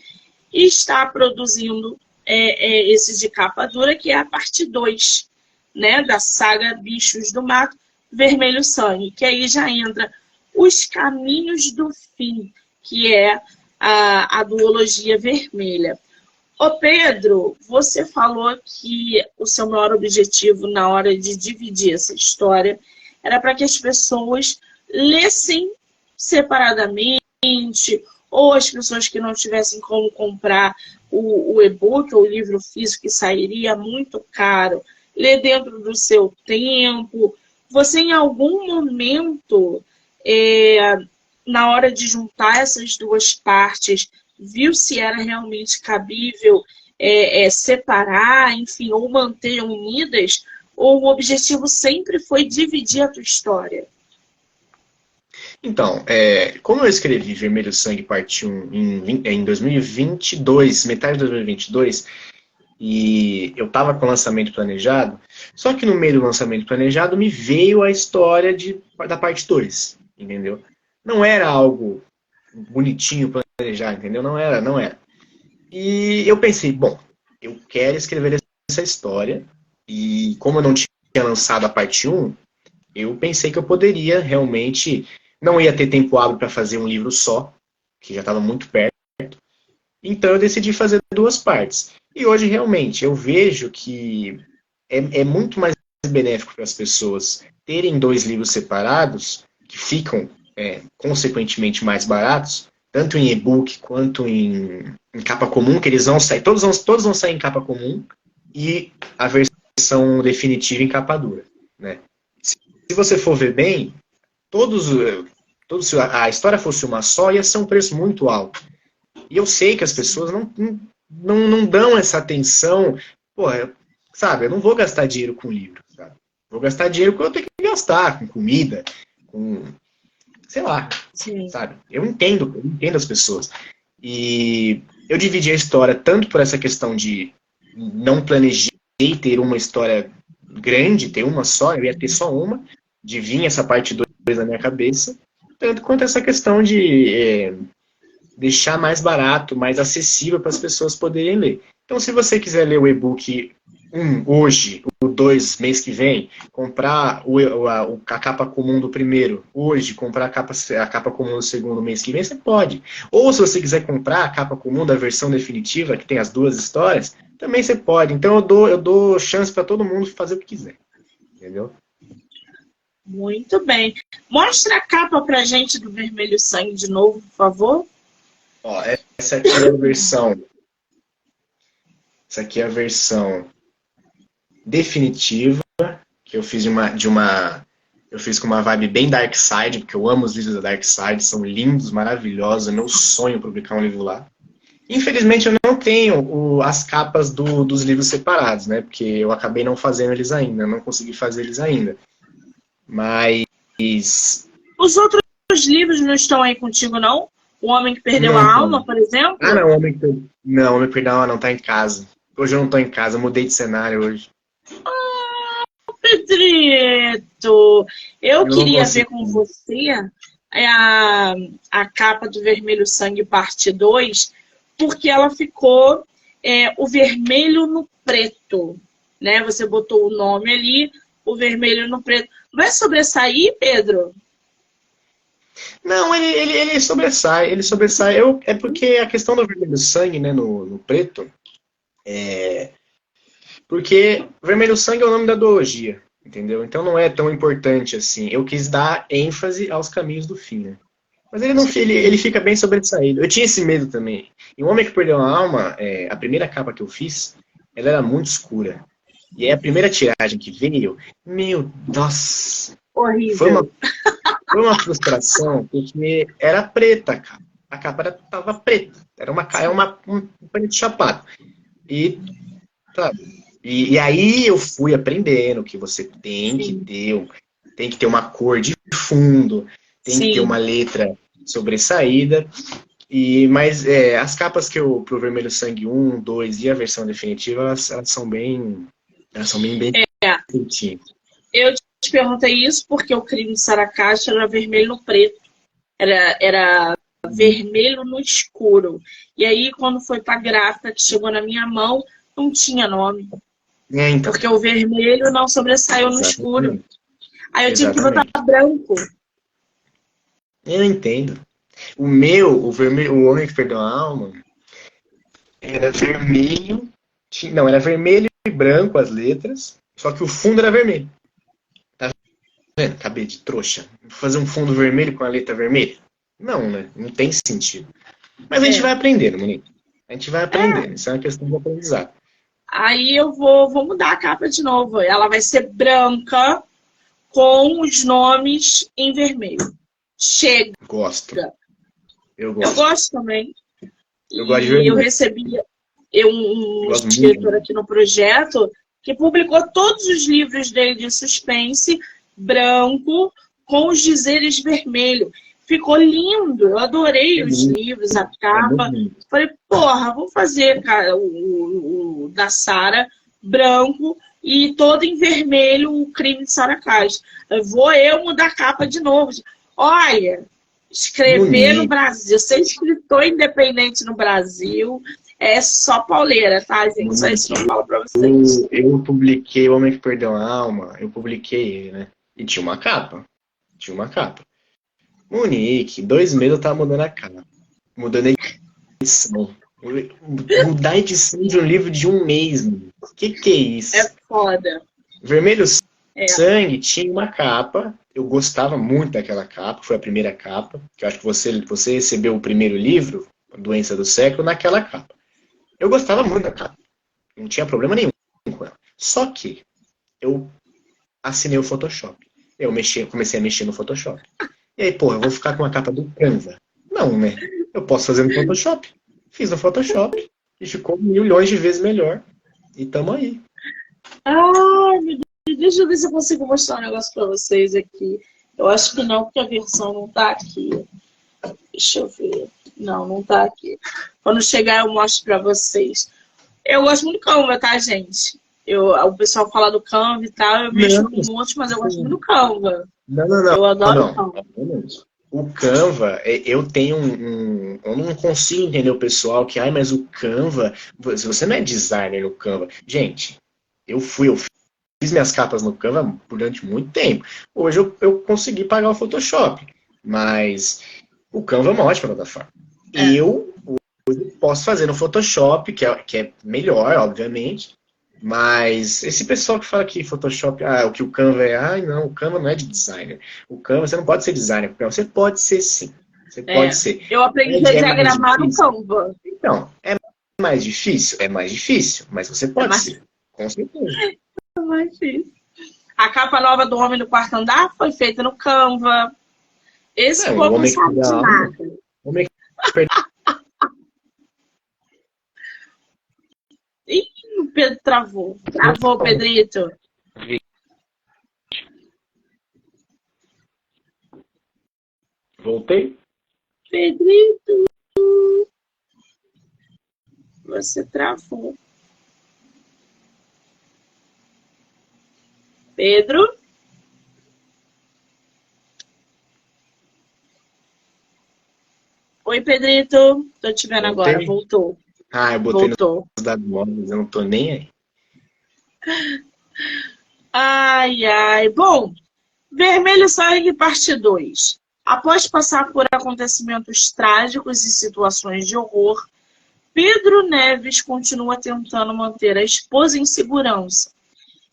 e está produzindo esse de capa dura, que é a parte 2, né, da saga Bichos do Mato, Vermelho Sangue, que aí já entra Os Caminhos do Fim, que é a duologia vermelha. Ô Pedro, você falou que o seu maior objetivo na hora de dividir essa história era para que as pessoas lessem separadamente, ou as pessoas que não tivessem como comprar o e-book ou o livro físico, que sairia muito caro, ler dentro do seu tempo. Você, em algum momento, na hora de juntar essas duas partes, viu se era realmente cabível separar, enfim, ou manter unidas, ou o objetivo sempre foi dividir a tua história? Então, como eu escrevi Vermelho Sangue Parte 1 em 2022, metade de 2022, e eu estava com o lançamento planejado, só que no meio do lançamento planejado me veio a história da parte 2, entendeu? Não era algo bonitinho planejado, entendeu? Não era, não era. E eu pensei, bom, eu quero escrever essa história, e como eu não tinha lançado a parte 1, eu pensei que eu poderia realmente, não ia ter tempo hábil para fazer um livro só, que já estava muito perto, então eu decidi fazer duas partes. E hoje realmente eu vejo que é muito mais benéfico para as pessoas terem dois livros separados, que ficam consequentemente mais baratos, tanto em e-book quanto em capa comum, que eles vão sair, todos vão sair em capa comum, e a versão definitiva em capa dura, né? Se você for ver bem, se a história fosse uma só, ia ser um preço muito alto. E eu sei que as pessoas não dão essa atenção. Pô, sabe, eu não vou gastar dinheiro com livro, sabe? Vou gastar dinheiro que eu tenho que gastar, com comida, com, sei lá, Sim. sabe? Eu entendo as pessoas. E eu dividi a história tanto por essa questão de não planejei ter uma história grande, ter uma só, eu ia ter só uma, de vir essa parte 2 na minha cabeça, tanto quanto essa questão de deixar mais barato, mais acessível para as pessoas poderem ler. Então, se você quiser ler o e-book hoje, o 2 mês que vem, comprar a capa comum do primeiro hoje, comprar a capa comum do segundo mês que vem, você pode. Ou se você quiser comprar a capa comum da versão definitiva, que tem as duas histórias, também você pode. Então eu dou chance para todo mundo fazer o que quiser. Entendeu? Muito bem. Mostra a capa pra gente do Vermelho Sangue de novo, por favor. Ó, essa aqui é a versão. Essa aqui é a versão definitiva, que eu fiz eu fiz com uma vibe bem Dark Side, porque eu amo os livros da Dark Side, são lindos, maravilhosos, é meu sonho publicar um livro lá. Infelizmente eu não tenho as capas dos livros separados, né? Porque eu acabei não fazendo eles ainda, não consegui fazer eles ainda. Mas os outros livros não estão aí contigo, não? O Homem que Perdeu a Alma, por exemplo? Ah, não, o Homem que Perdeu a Alma não tá em casa. Hoje eu não tô em casa, eu mudei de cenário hoje. Pedrito, eu queria ver com você a capa do Vermelho Sangue parte 2, porque ela ficou o vermelho no preto, né? Você botou o nome ali, o vermelho no preto. Vai sobressair, Pedro? Não, ele sobressai, é porque a questão do vermelho sangue, né, no preto, porque vermelho sangue é o nome da duologia, entendeu? Então não é tão importante assim. Eu quis dar ênfase aos caminhos do fim, né? Mas ele fica bem sobressaído. Eu tinha esse medo também. E o Homem que Perdeu a Alma, a primeira capa que eu fiz, ela era muito escura. E aí a primeira tiragem que veio, meu Deus! Horrível. Foi uma frustração, porque era preta a capa. A capa tava preta. Era um preto chapado. E, sabe? E aí eu fui aprendendo que você tem que ter uma cor de fundo, tem que ter uma letra sobressaída. Mas as capas pro Vermelho Sangue 1, 2 e a versão definitiva, elas são bem feitinhas. Eu te perguntei isso porque o Crime de Sarah Castro era vermelho no preto. Era vermelho no escuro. E aí, quando foi pra gráfica, que chegou na minha mão, não tinha nome. Então. Porque o vermelho não sobressaiu no escuro. Aí eu tive que botar branco. Eu entendo. O Homem que Perdeu a Alma, era vermelho. Não, era vermelho e branco as letras, só que o fundo era vermelho. Tá vendo? Acabei de trouxa. Vou fazer um fundo vermelho com a letra vermelha? Não, né? Não tem sentido. Mas a gente vai aprendendo, menino. A gente vai aprendendo. Isso é uma questão de aprendizado. Aí eu vou mudar a capa de novo. Ela vai ser branca com os nomes em vermelho. Chega. Gosto. Eu Eu gosto. gosto também. Eu gosto de E ver. eu recebi um Gosto escritor muito. aqui no projeto que publicou todos os livros dele de suspense, branco, com os dizeres vermelho. Ficou lindo, eu adorei É os lindo. livros, a É muito capa. lindo. Falei, porra, vou fazer, cara, o da Sara branco e todo em vermelho o crime de Sara Castro. Vou eu mudar a capa de novo. Olha, escrever no Bonito. Brasil, ser escritor independente no Brasil é só pauleira, tá, gente? Só isso que eu falo pra vocês. Eu publiquei O Homem que Perdeu a Alma. Eu publiquei ele, né? E tinha uma capa. Tinha uma capa. Monique, 2 meses eu tava mudando a capa. Mudando a edição. Mudar a edição de um livro de 1 mês, mano. Que é isso? É foda. Vermelho É. Sangue tinha uma capa. Eu gostava muito daquela capa. Foi a primeira capa. Que eu acho que você recebeu o primeiro livro, A Doença do Século, naquela capa. Eu gostava muito da capa. Não tinha problema nenhum com ela. Só que eu assinei o Photoshop. Comecei a mexer no Photoshop. E aí, porra, eu vou ficar com a capa do Canva? Não, né? Eu posso fazer no Photoshop. Fiz no Photoshop e ficou milhões de vezes melhor. E tamo aí. Ai, meu Deus, deixa eu ver se eu consigo mostrar um negócio pra vocês aqui. Eu acho que não, porque a versão não tá aqui. Deixa eu ver. Não, não tá aqui. Quando chegar, eu mostro pra vocês. Eu gosto muito do Canva, tá, gente? O pessoal fala do Canva e tal, eu mexo com um monte, mas eu gosto muito do Canva. Não. Eu adoro o Não. Canva. O Canva, eu tenho eu não consigo entender o pessoal que, mas o Canva, se você não é designer no Canva, gente, eu fiz minhas capas no Canva durante muito tempo. Hoje eu consegui pagar o Photoshop, mas o Canva é uma ótima plataforma. Eu posso fazer no Photoshop, que é melhor, obviamente, mas esse pessoal que fala que Photoshop, o que o Canva é, não, o Canva não é de designer. O Canva, você não pode ser designer com o Canva. Você pode ser sim. Você pode ser. Eu aprendi a É mais diagramar no difícil? Canva. Então, é mais difícil? É mais difícil, mas você pode ser. Com certeza. É mais difícil. A capa nova do Homem do Quarto Andar foi feita no Canva. Esse Não, povo não sabe de nada. O homem que perdeu. Ih, o Pedro travou. Travou, Pedrito. Voltei? Pedrito. Você travou. Pedro? Oi, Pedrito. Tô te vendo agora. Voltou. Eu botei Voltou. nos dados móveis, eu não tô nem aí. Ai, ai. Bom, Vermelho Sangue, parte 2. Após passar por acontecimentos trágicos e situações de horror, Pedro Neves continua tentando manter a esposa em segurança.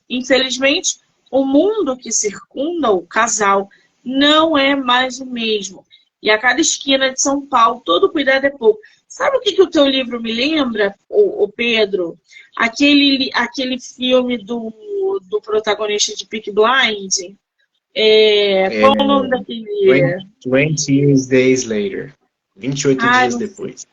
Infelizmente, o mundo que circunda o casal não é mais o mesmo. E a cada esquina de São Paulo, todo cuidado é pouco. Sabe o que o teu livro me lembra, o Pedro? Aquele filme do protagonista de Peaky Blinders. Qual o nome daquele? 20 Days Later. 28 dias depois.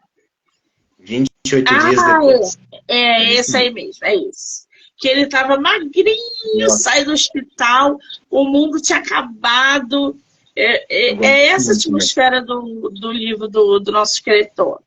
28 dias depois. Esse aí mesmo, é isso. Que ele tava magrinho, sai do hospital, o mundo tinha acabado. É essa atmosfera do livro do nosso escritor.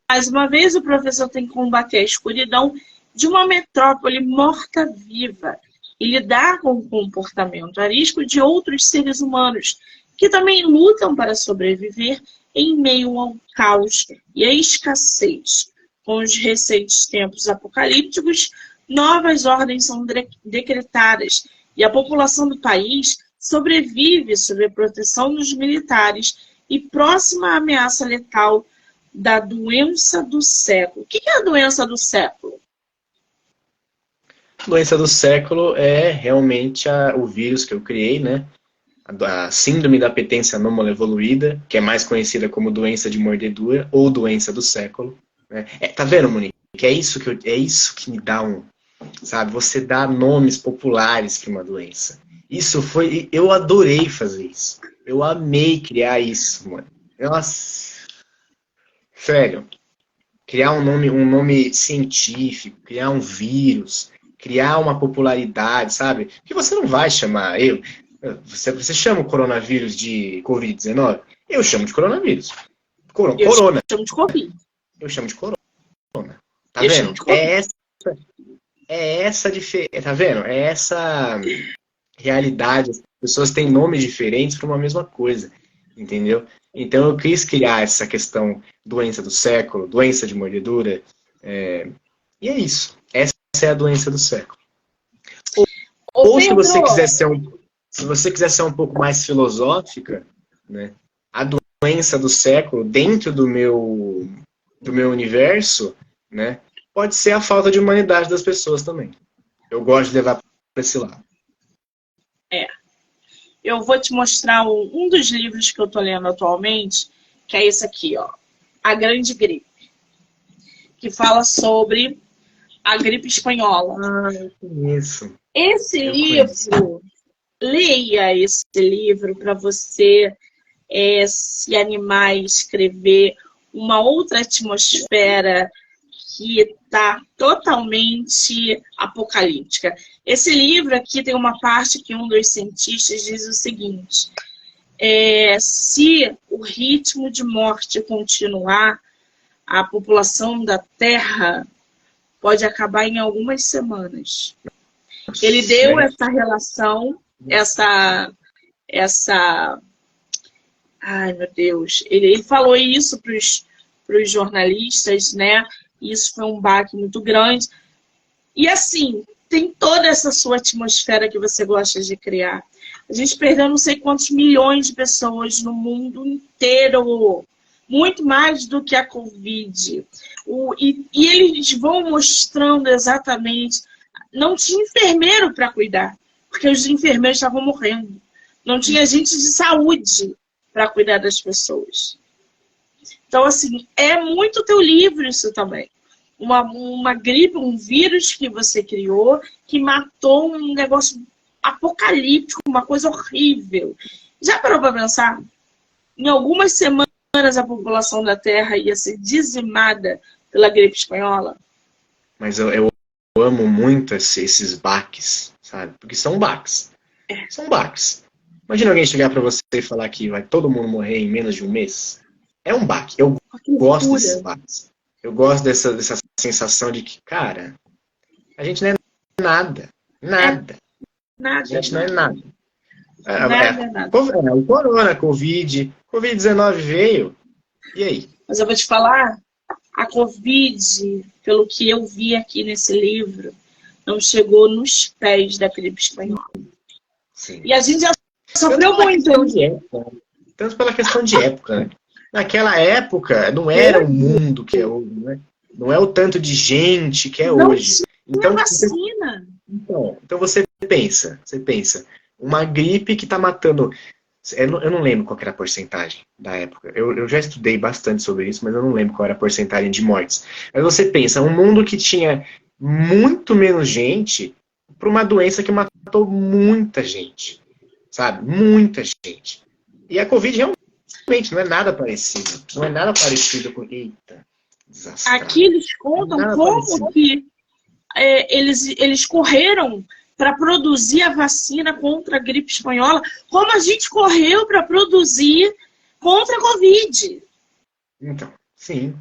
Mais uma vez, o professor tem que combater a escuridão de uma metrópole morta-viva e lidar com o comportamento a risco de outros seres humanos que também lutam para sobreviver em meio ao caos e à escassez. Com os recentes tempos apocalípticos, novas ordens são decretadas e a população do país sobrevive sob a proteção dos militares e próxima à ameaça letal da doença do século. O que é a doença do século? A doença do século é realmente o vírus que eu criei, né? A síndrome da apetência anômala evoluída, que é mais conhecida como doença de mordedura ou doença do século. Né? Tá vendo, Monique? É isso que me dá sabe? Você dá nomes populares para uma doença. Eu adorei fazer isso. Eu amei criar isso, mano. Nossa, sério. Criar um nome científico, criar um vírus, criar uma popularidade, sabe? Que você não vai chamar você chama o coronavírus de Covid-19? Eu chamo de coronavírus. Eu Corona. chamo de Covid. Eu chamo de corona. Tá Eu vendo? chamo de Covid. Tá vendo? É essa realidade. As pessoas têm nomes diferentes para uma mesma coisa, entendeu? Então eu quis criar essa questão doença do século, doença de mordedura, e é isso. Essa é a doença do século. Ou se você quiser se você quiser ser um pouco mais filosófica, né? A doença do século dentro do meu universo, né? Pode ser a falta de humanidade das pessoas também. Eu gosto de levar para esse lado. Eu vou te mostrar um dos livros que eu tô lendo atualmente, que é esse aqui, ó. A Grande Gripe. Que fala sobre a gripe espanhola. Eu conheço. Esse livro, leia esse livro para você se animar a escrever uma outra atmosfera que está totalmente apocalíptica. Esse livro aqui tem uma parte que um dos cientistas diz o seguinte: se o ritmo de morte continuar, a população da Terra pode acabar em algumas semanas. Ele deu essa relação, ai, meu Deus. Ele falou isso para os jornalistas, né? Isso foi um baque muito grande. E assim, tem toda essa sua atmosfera que você gosta de criar. A gente perdeu não sei quantos milhões de pessoas no mundo inteiro. Muito mais do que a Covid. E eles vão mostrando exatamente. Não tinha enfermeiro para cuidar, porque os enfermeiros estavam morrendo. Não tinha gente de saúde para cuidar das pessoas. Então, assim, é muito teu livro isso também. Uma gripe, um vírus que você criou, que matou um negócio apocalíptico, uma coisa horrível. Já parou para pensar? Em algumas semanas a população da Terra ia ser dizimada pela gripe espanhola? Mas eu amo muito esses baques, sabe? Porque são baques. São baques. Imagina alguém chegar pra você e falar que vai todo mundo morrer em menos de um mês. É um baque. Eu gosto desses baques. Eu gosto dessa sensação de que, cara, a gente não é nada. Nada. Nada. A gente não é nada. Nada. O corona, Covid, Covid-19 veio. E aí? Mas eu vou te falar, a Covid, pelo que eu vi aqui nesse livro, não chegou nos pés da gripe espanhola. Sim. E a gente já sofreu muito. Tanto pela questão de época, né? Naquela época, não era o mundo que é hoje, né? Não é o tanto de gente que é hoje. Então, vacina. Então você pensa, uma gripe que está matando... Eu não lembro qual era a porcentagem da época. Eu já estudei bastante sobre isso, mas eu não lembro qual era a porcentagem de mortes. Mas você pensa, um mundo que tinha muito menos gente para uma doença que matou muita gente. Sabe? Muita gente. E a Covid realmente não é nada parecido. Não é nada parecido com... Eita, desastrado. Aqui eles contam como que eles correram para produzir a vacina contra a gripe espanhola, como a gente correu para produzir contra a Covid. Então, sim.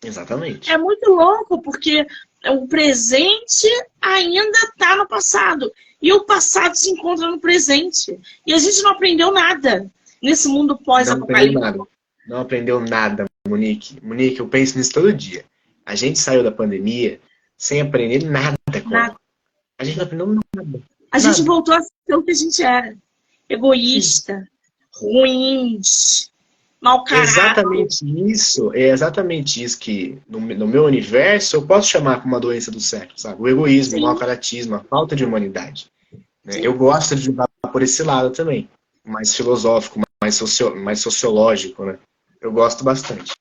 Exatamente. É muito louco, porque o presente ainda está no passado. E o passado se encontra no presente. E a gente não aprendeu nada nesse mundo pós-apocalíptico. Não aprendeu nada, Monique. Monique, eu penso nisso todo dia. A gente saiu da pandemia sem aprender nada. A gente não aprendeu nada. A gente voltou a ser o que a gente era. Egoísta, ruins, mau caráter. É exatamente isso que, no meu universo, eu posso chamar como uma doença do século, sabe? O egoísmo, o mau caratismo, a falta de humanidade. Né? Eu gosto de levar por esse lado também. Mais filosófico, mais sociológico, né? Eu gosto bastante.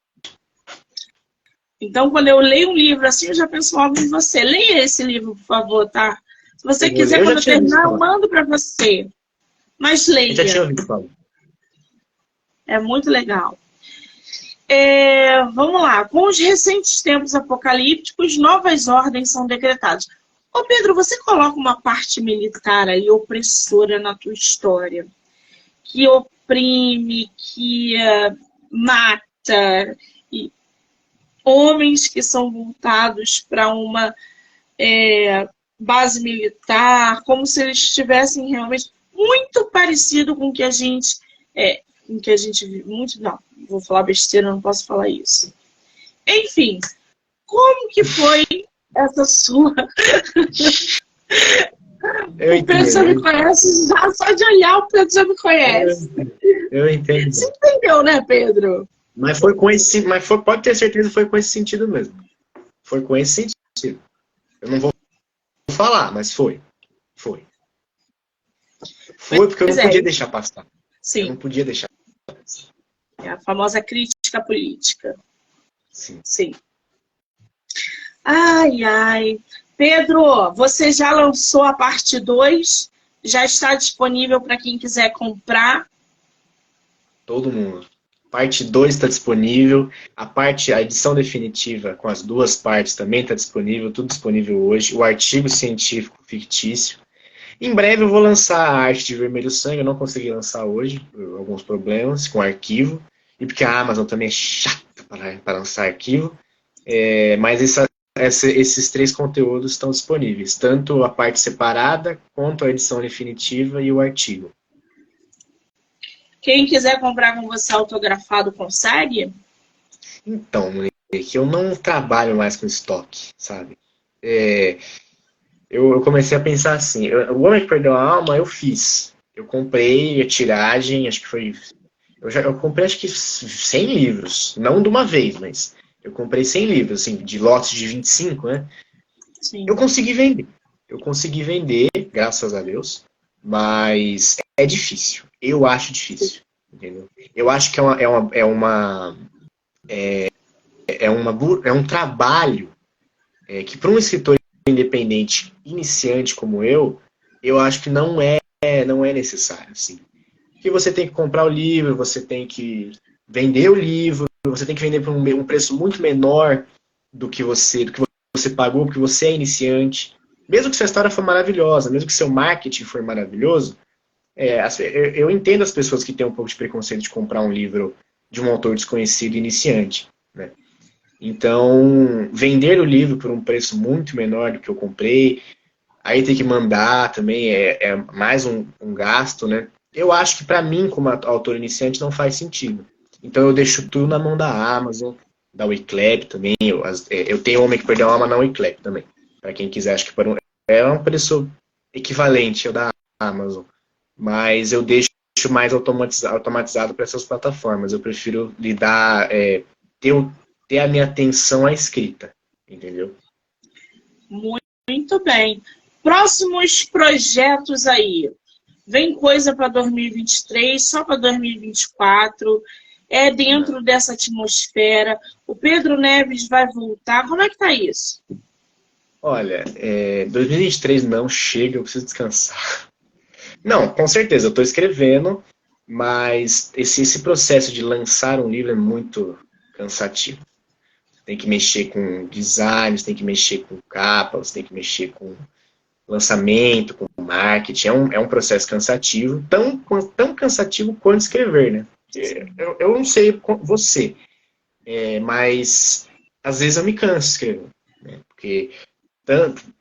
Então, quando eu leio um livro assim, eu já penso logo em você. Leia esse livro, por favor, tá? Se você quiser, quando eu terminar, eu mando para você. Mas Eu já tinha leia, ouvido falar. é muito legal. Vamos lá. Com os recentes tempos apocalípticos, novas ordens são decretadas. Ô Pedro, você coloca uma parte militar aí, opressora na tua história, que oprime, que mata, e homens que são voltados para uma base militar, como se eles estivessem realmente muito parecido com o que a gente com o que a gente muito não, vou falar besteira, não posso falar isso. Enfim, como que foi essa sua? Eu O Pedro já me entendo. conhece, já só de olhar o Pedro já me conhece. Eu entendo. Você entendeu, né, Pedro? Mas foi com esse, pode ter certeza que foi com esse sentido mesmo. Foi com esse sentido. Eu não vou falar, mas foi. Foi. Foi porque eu não Pois podia é, deixar passar. Eu não sim, podia deixar. é a famosa crítica política. Sim. Sim. Ai, ai. Pedro, você já lançou a parte 2? Já está disponível para quem quiser comprar? Todo mundo. Parte 2 está disponível. A edição definitiva com as duas partes também está disponível. Tudo disponível hoje. O artigo científico fictício. Em breve eu vou lançar a arte de Vermelho Sangue. Eu não consegui lançar hoje, por alguns problemas com arquivo. E porque a Amazon também é chata para lançar arquivo. Mas esses três conteúdos estão disponíveis. Tanto a parte separada, quanto a edição definitiva e o artigo. Quem quiser comprar com você autografado, consegue? Então, Monique, eu não trabalho mais com estoque, sabe? É, eu comecei a pensar assim, o Homem que Perdeu a Alma eu fiz. Eu comprei a tiragem, acho que foi. Eu comprei acho que 100 livros, não de uma vez, mas eu comprei 100 livros, assim, de lotes de 25, né? Eu Sim. consegui vender. Eu consegui vender, graças a Deus, mas é difícil. Eu acho difícil, entendeu? Eu acho que é um trabalho que para um escritor independente iniciante como eu acho que não é necessário, assim. Porque você tem que comprar o livro, você tem que vender o livro, você tem que vender por um preço muito menor do que você pagou, porque você é iniciante. Mesmo que sua história for maravilhosa, mesmo que seu marketing for maravilhoso, eu entendo as pessoas que têm um pouco de preconceito de comprar um livro de um autor desconhecido iniciante, né? Então, vender o livro por um preço muito menor do que eu comprei, aí ter que mandar também é mais um gasto, né? Eu acho que para mim, como autor iniciante, não faz sentido. Então eu deixo tudo na mão da Amazon, da Wiclap também. Eu tenho Homem que Perdeu a Alma na Wiclap também. Para quem quiser, acho que é um preço equivalente ao da Amazon. Mas eu deixo mais automatizado para essas plataformas. Eu prefiro ter, ter a minha atenção à escrita, entendeu? Muito bem. Próximos projetos aí. Vem coisa para 2023, só para 2024. É Não. dentro dessa atmosfera. O Pedro Neves vai voltar. Como é que tá isso? Olha, 2023 não chega, eu preciso descansar. Não, com certeza, eu estou escrevendo, mas esse processo de lançar um livro é muito cansativo. Tem que mexer com designs, tem que mexer com capas, tem que mexer com lançamento, com marketing. É um processo cansativo, tão cansativo quanto escrever, né? Eu não sei você, mas às vezes eu me canso de escrever, né? Porque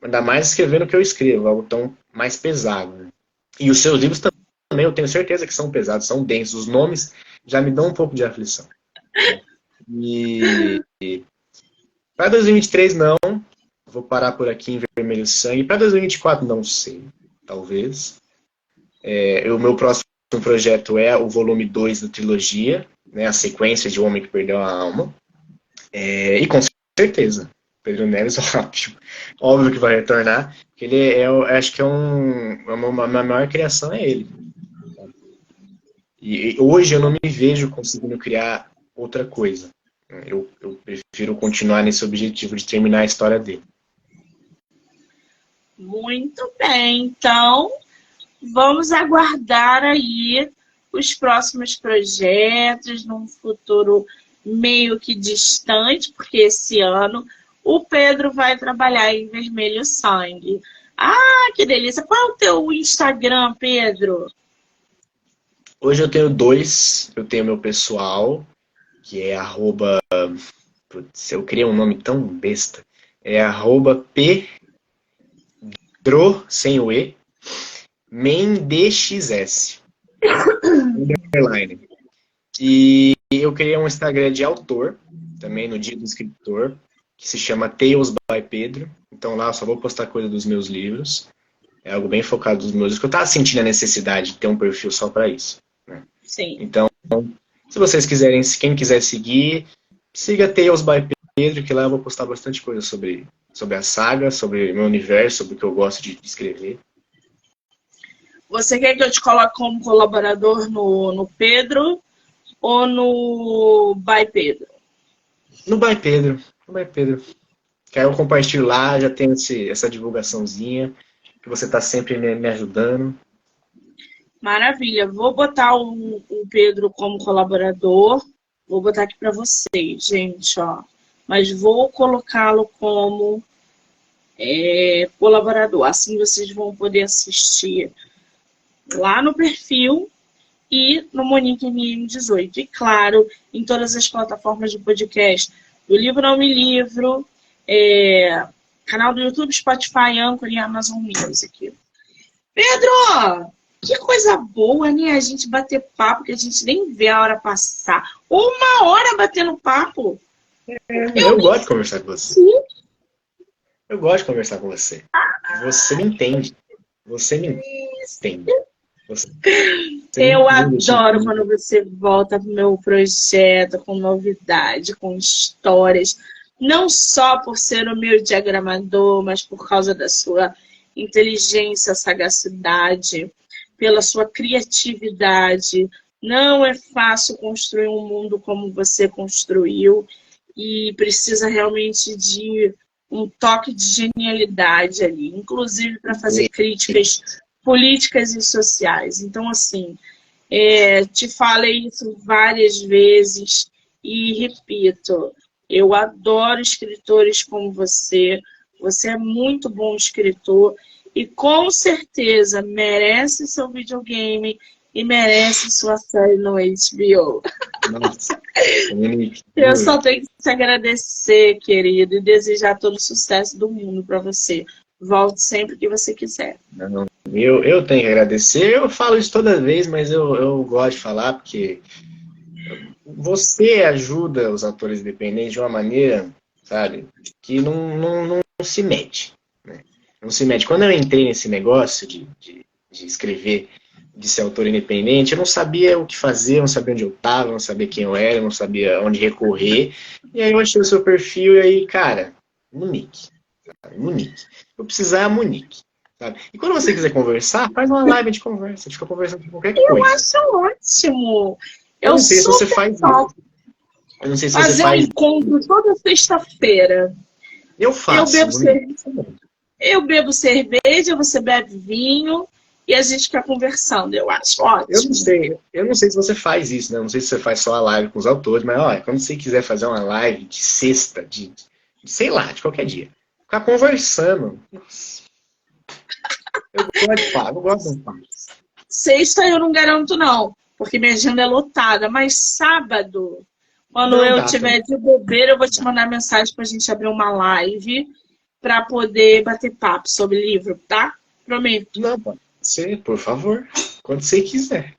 ainda mais escrevendo o que eu escrevo, algo tão mais pesado, né? E os seus livros também, eu tenho certeza que são pesados, são densos. Os nomes já me dão um pouco de aflição, né? E para 2023, não. Vou parar por aqui em Vermelho Sangue. Para 2024, não sei. Talvez. O meu próximo projeto é o volume 2 da trilogia, né, a sequência de O Homem que Perdeu a Alma. E com certeza, Pedro Neves, óbvio que vai retornar. Ele acho que uma maior criação é ele. E hoje eu não me vejo conseguindo criar outra coisa. Eu prefiro continuar nesse objetivo de terminar a história dele. Muito bem. Então, vamos aguardar aí os próximos projetos num futuro meio que distante, porque esse ano o Pedro vai trabalhar em Vermelho Sangue. Ah, que delícia! Qual é o teu Instagram, Pedro? Hoje eu tenho dois. Eu tenho meu pessoal, que é arroba... Putz, eu criei um nome tão besta. É arroba Pedro, sem o E, MendXS. Underline. E eu criei um Instagram de autor, também no Dia do Escritor, que se chama Tales by Pedro. Então lá eu só vou postar coisa dos meus livros. É algo bem focado nos meus livros, que eu tava sentindo a necessidade de ter um perfil só para isso. Né? Sim. Então, se vocês quiserem, quem quiser seguir, siga Tales by Pedro, que lá eu vou postar bastante coisa sobre a saga, sobre o meu universo, sobre o que eu gosto de escrever. Você quer que eu te coloque como colaborador no Pedro ou no By Pedro? No By Pedro. No By Pedro. Que aí eu compartilho lá, já tenho essa divulgaçãozinha, que você está sempre me ajudando. Maravilha. Vou botar o Pedro como colaborador. Vou botar aqui para vocês, gente, ó. Mas vou colocá-lo como colaborador. Assim vocês vão poder assistir lá no perfil e no Monique MM18. E claro, em todas as plataformas de podcast do Livro Não Me Livro, canal do YouTube, Spotify, Anchor e Amazon Music. Pedro! Que coisa boa, né? A gente bater papo, que a gente nem vê a hora passar. 1 hora batendo papo. Eu gosto de conversar com você. Sim. Eu gosto de conversar com você. Você me entende. Você me entende. Eu adoro quando você volta pro meu projeto com novidade, com histórias. Não só por ser o meu diagramador, mas por causa da sua inteligência, sagacidade, pela sua criatividade. Não é fácil construir um mundo como você construiu e precisa realmente de um toque de genialidade ali, inclusive para fazer críticas políticas e sociais. Então, assim, te falei isso várias vezes e repito, eu adoro escritores como você. Você é muito bom escritor e com certeza merece seu videogame e merece sua série no HBO. Nossa, eu só tenho que te agradecer, querido, e desejar todo o sucesso do mundo para você. Volte sempre que você quiser. Não, eu tenho que agradecer. Eu falo isso toda vez, mas eu gosto de falar porque você ajuda os atores independentes de uma maneira, sabe, que não se mete. Né? Não se mete. Quando eu entrei nesse negócio de escrever, de ser autor independente, eu não sabia o que fazer, eu não sabia onde eu estava, eu não sabia quem eu era, eu não sabia onde recorrer. E aí eu achei o seu perfil e aí, cara, Monique. Monique. Eu precisar, Monique. Sabe? E quando você quiser conversar, faz uma live de conversa. A gente fica conversando com qualquer coisa. Eu acho ótimo. Eu não sei se você faz isso. Eu não sei se você faz um encontro toda sexta-feira. Eu faço. Eu bebo cerveja, você bebe vinho e a gente fica conversando. Eu acho ótimo. Eu não sei se você faz isso, né? Eu não sei se você faz só a live com os autores, mas olha, quando você quiser fazer uma live de sexta, de sei lá, de qualquer dia, ficar conversando. Nossa. Eu gosto de falar, eu gosto de falar. Sexta eu não garanto, não, porque minha agenda é lotada, mas sábado, quando eu tiver de bobeira, eu vou te mandar mensagem pra gente abrir uma live pra poder bater papo sobre livro, tá? Prometo. Não, pode ser, por favor, quando você quiser.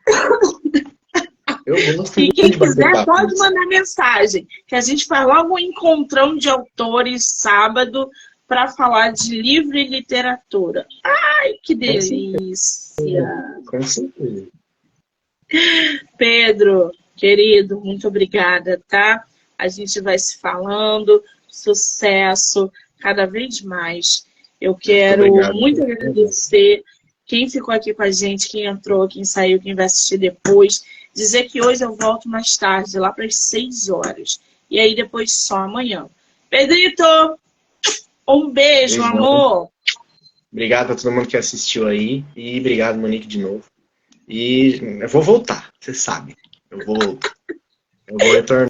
Eu gosto e muito quem de bater quiser papo. pode mandar mensagem, que a gente faz logo um encontrão de autores sábado para falar de livro e literatura. Ai, que delícia! Com certeza. Pedro, querido, muito obrigada, tá? A gente vai se falando, sucesso cada vez mais. Eu quero muito agradecer quem ficou aqui com a gente, quem entrou, quem saiu, quem vai assistir depois. Dizer que hoje eu volto mais tarde, lá para as 6 horas. E aí depois só amanhã. Pedrito, um beijo, amor! Obrigado a todo mundo que assistiu aí. E obrigado, Monique, de novo. E eu vou voltar, você sabe. Eu vou retornar.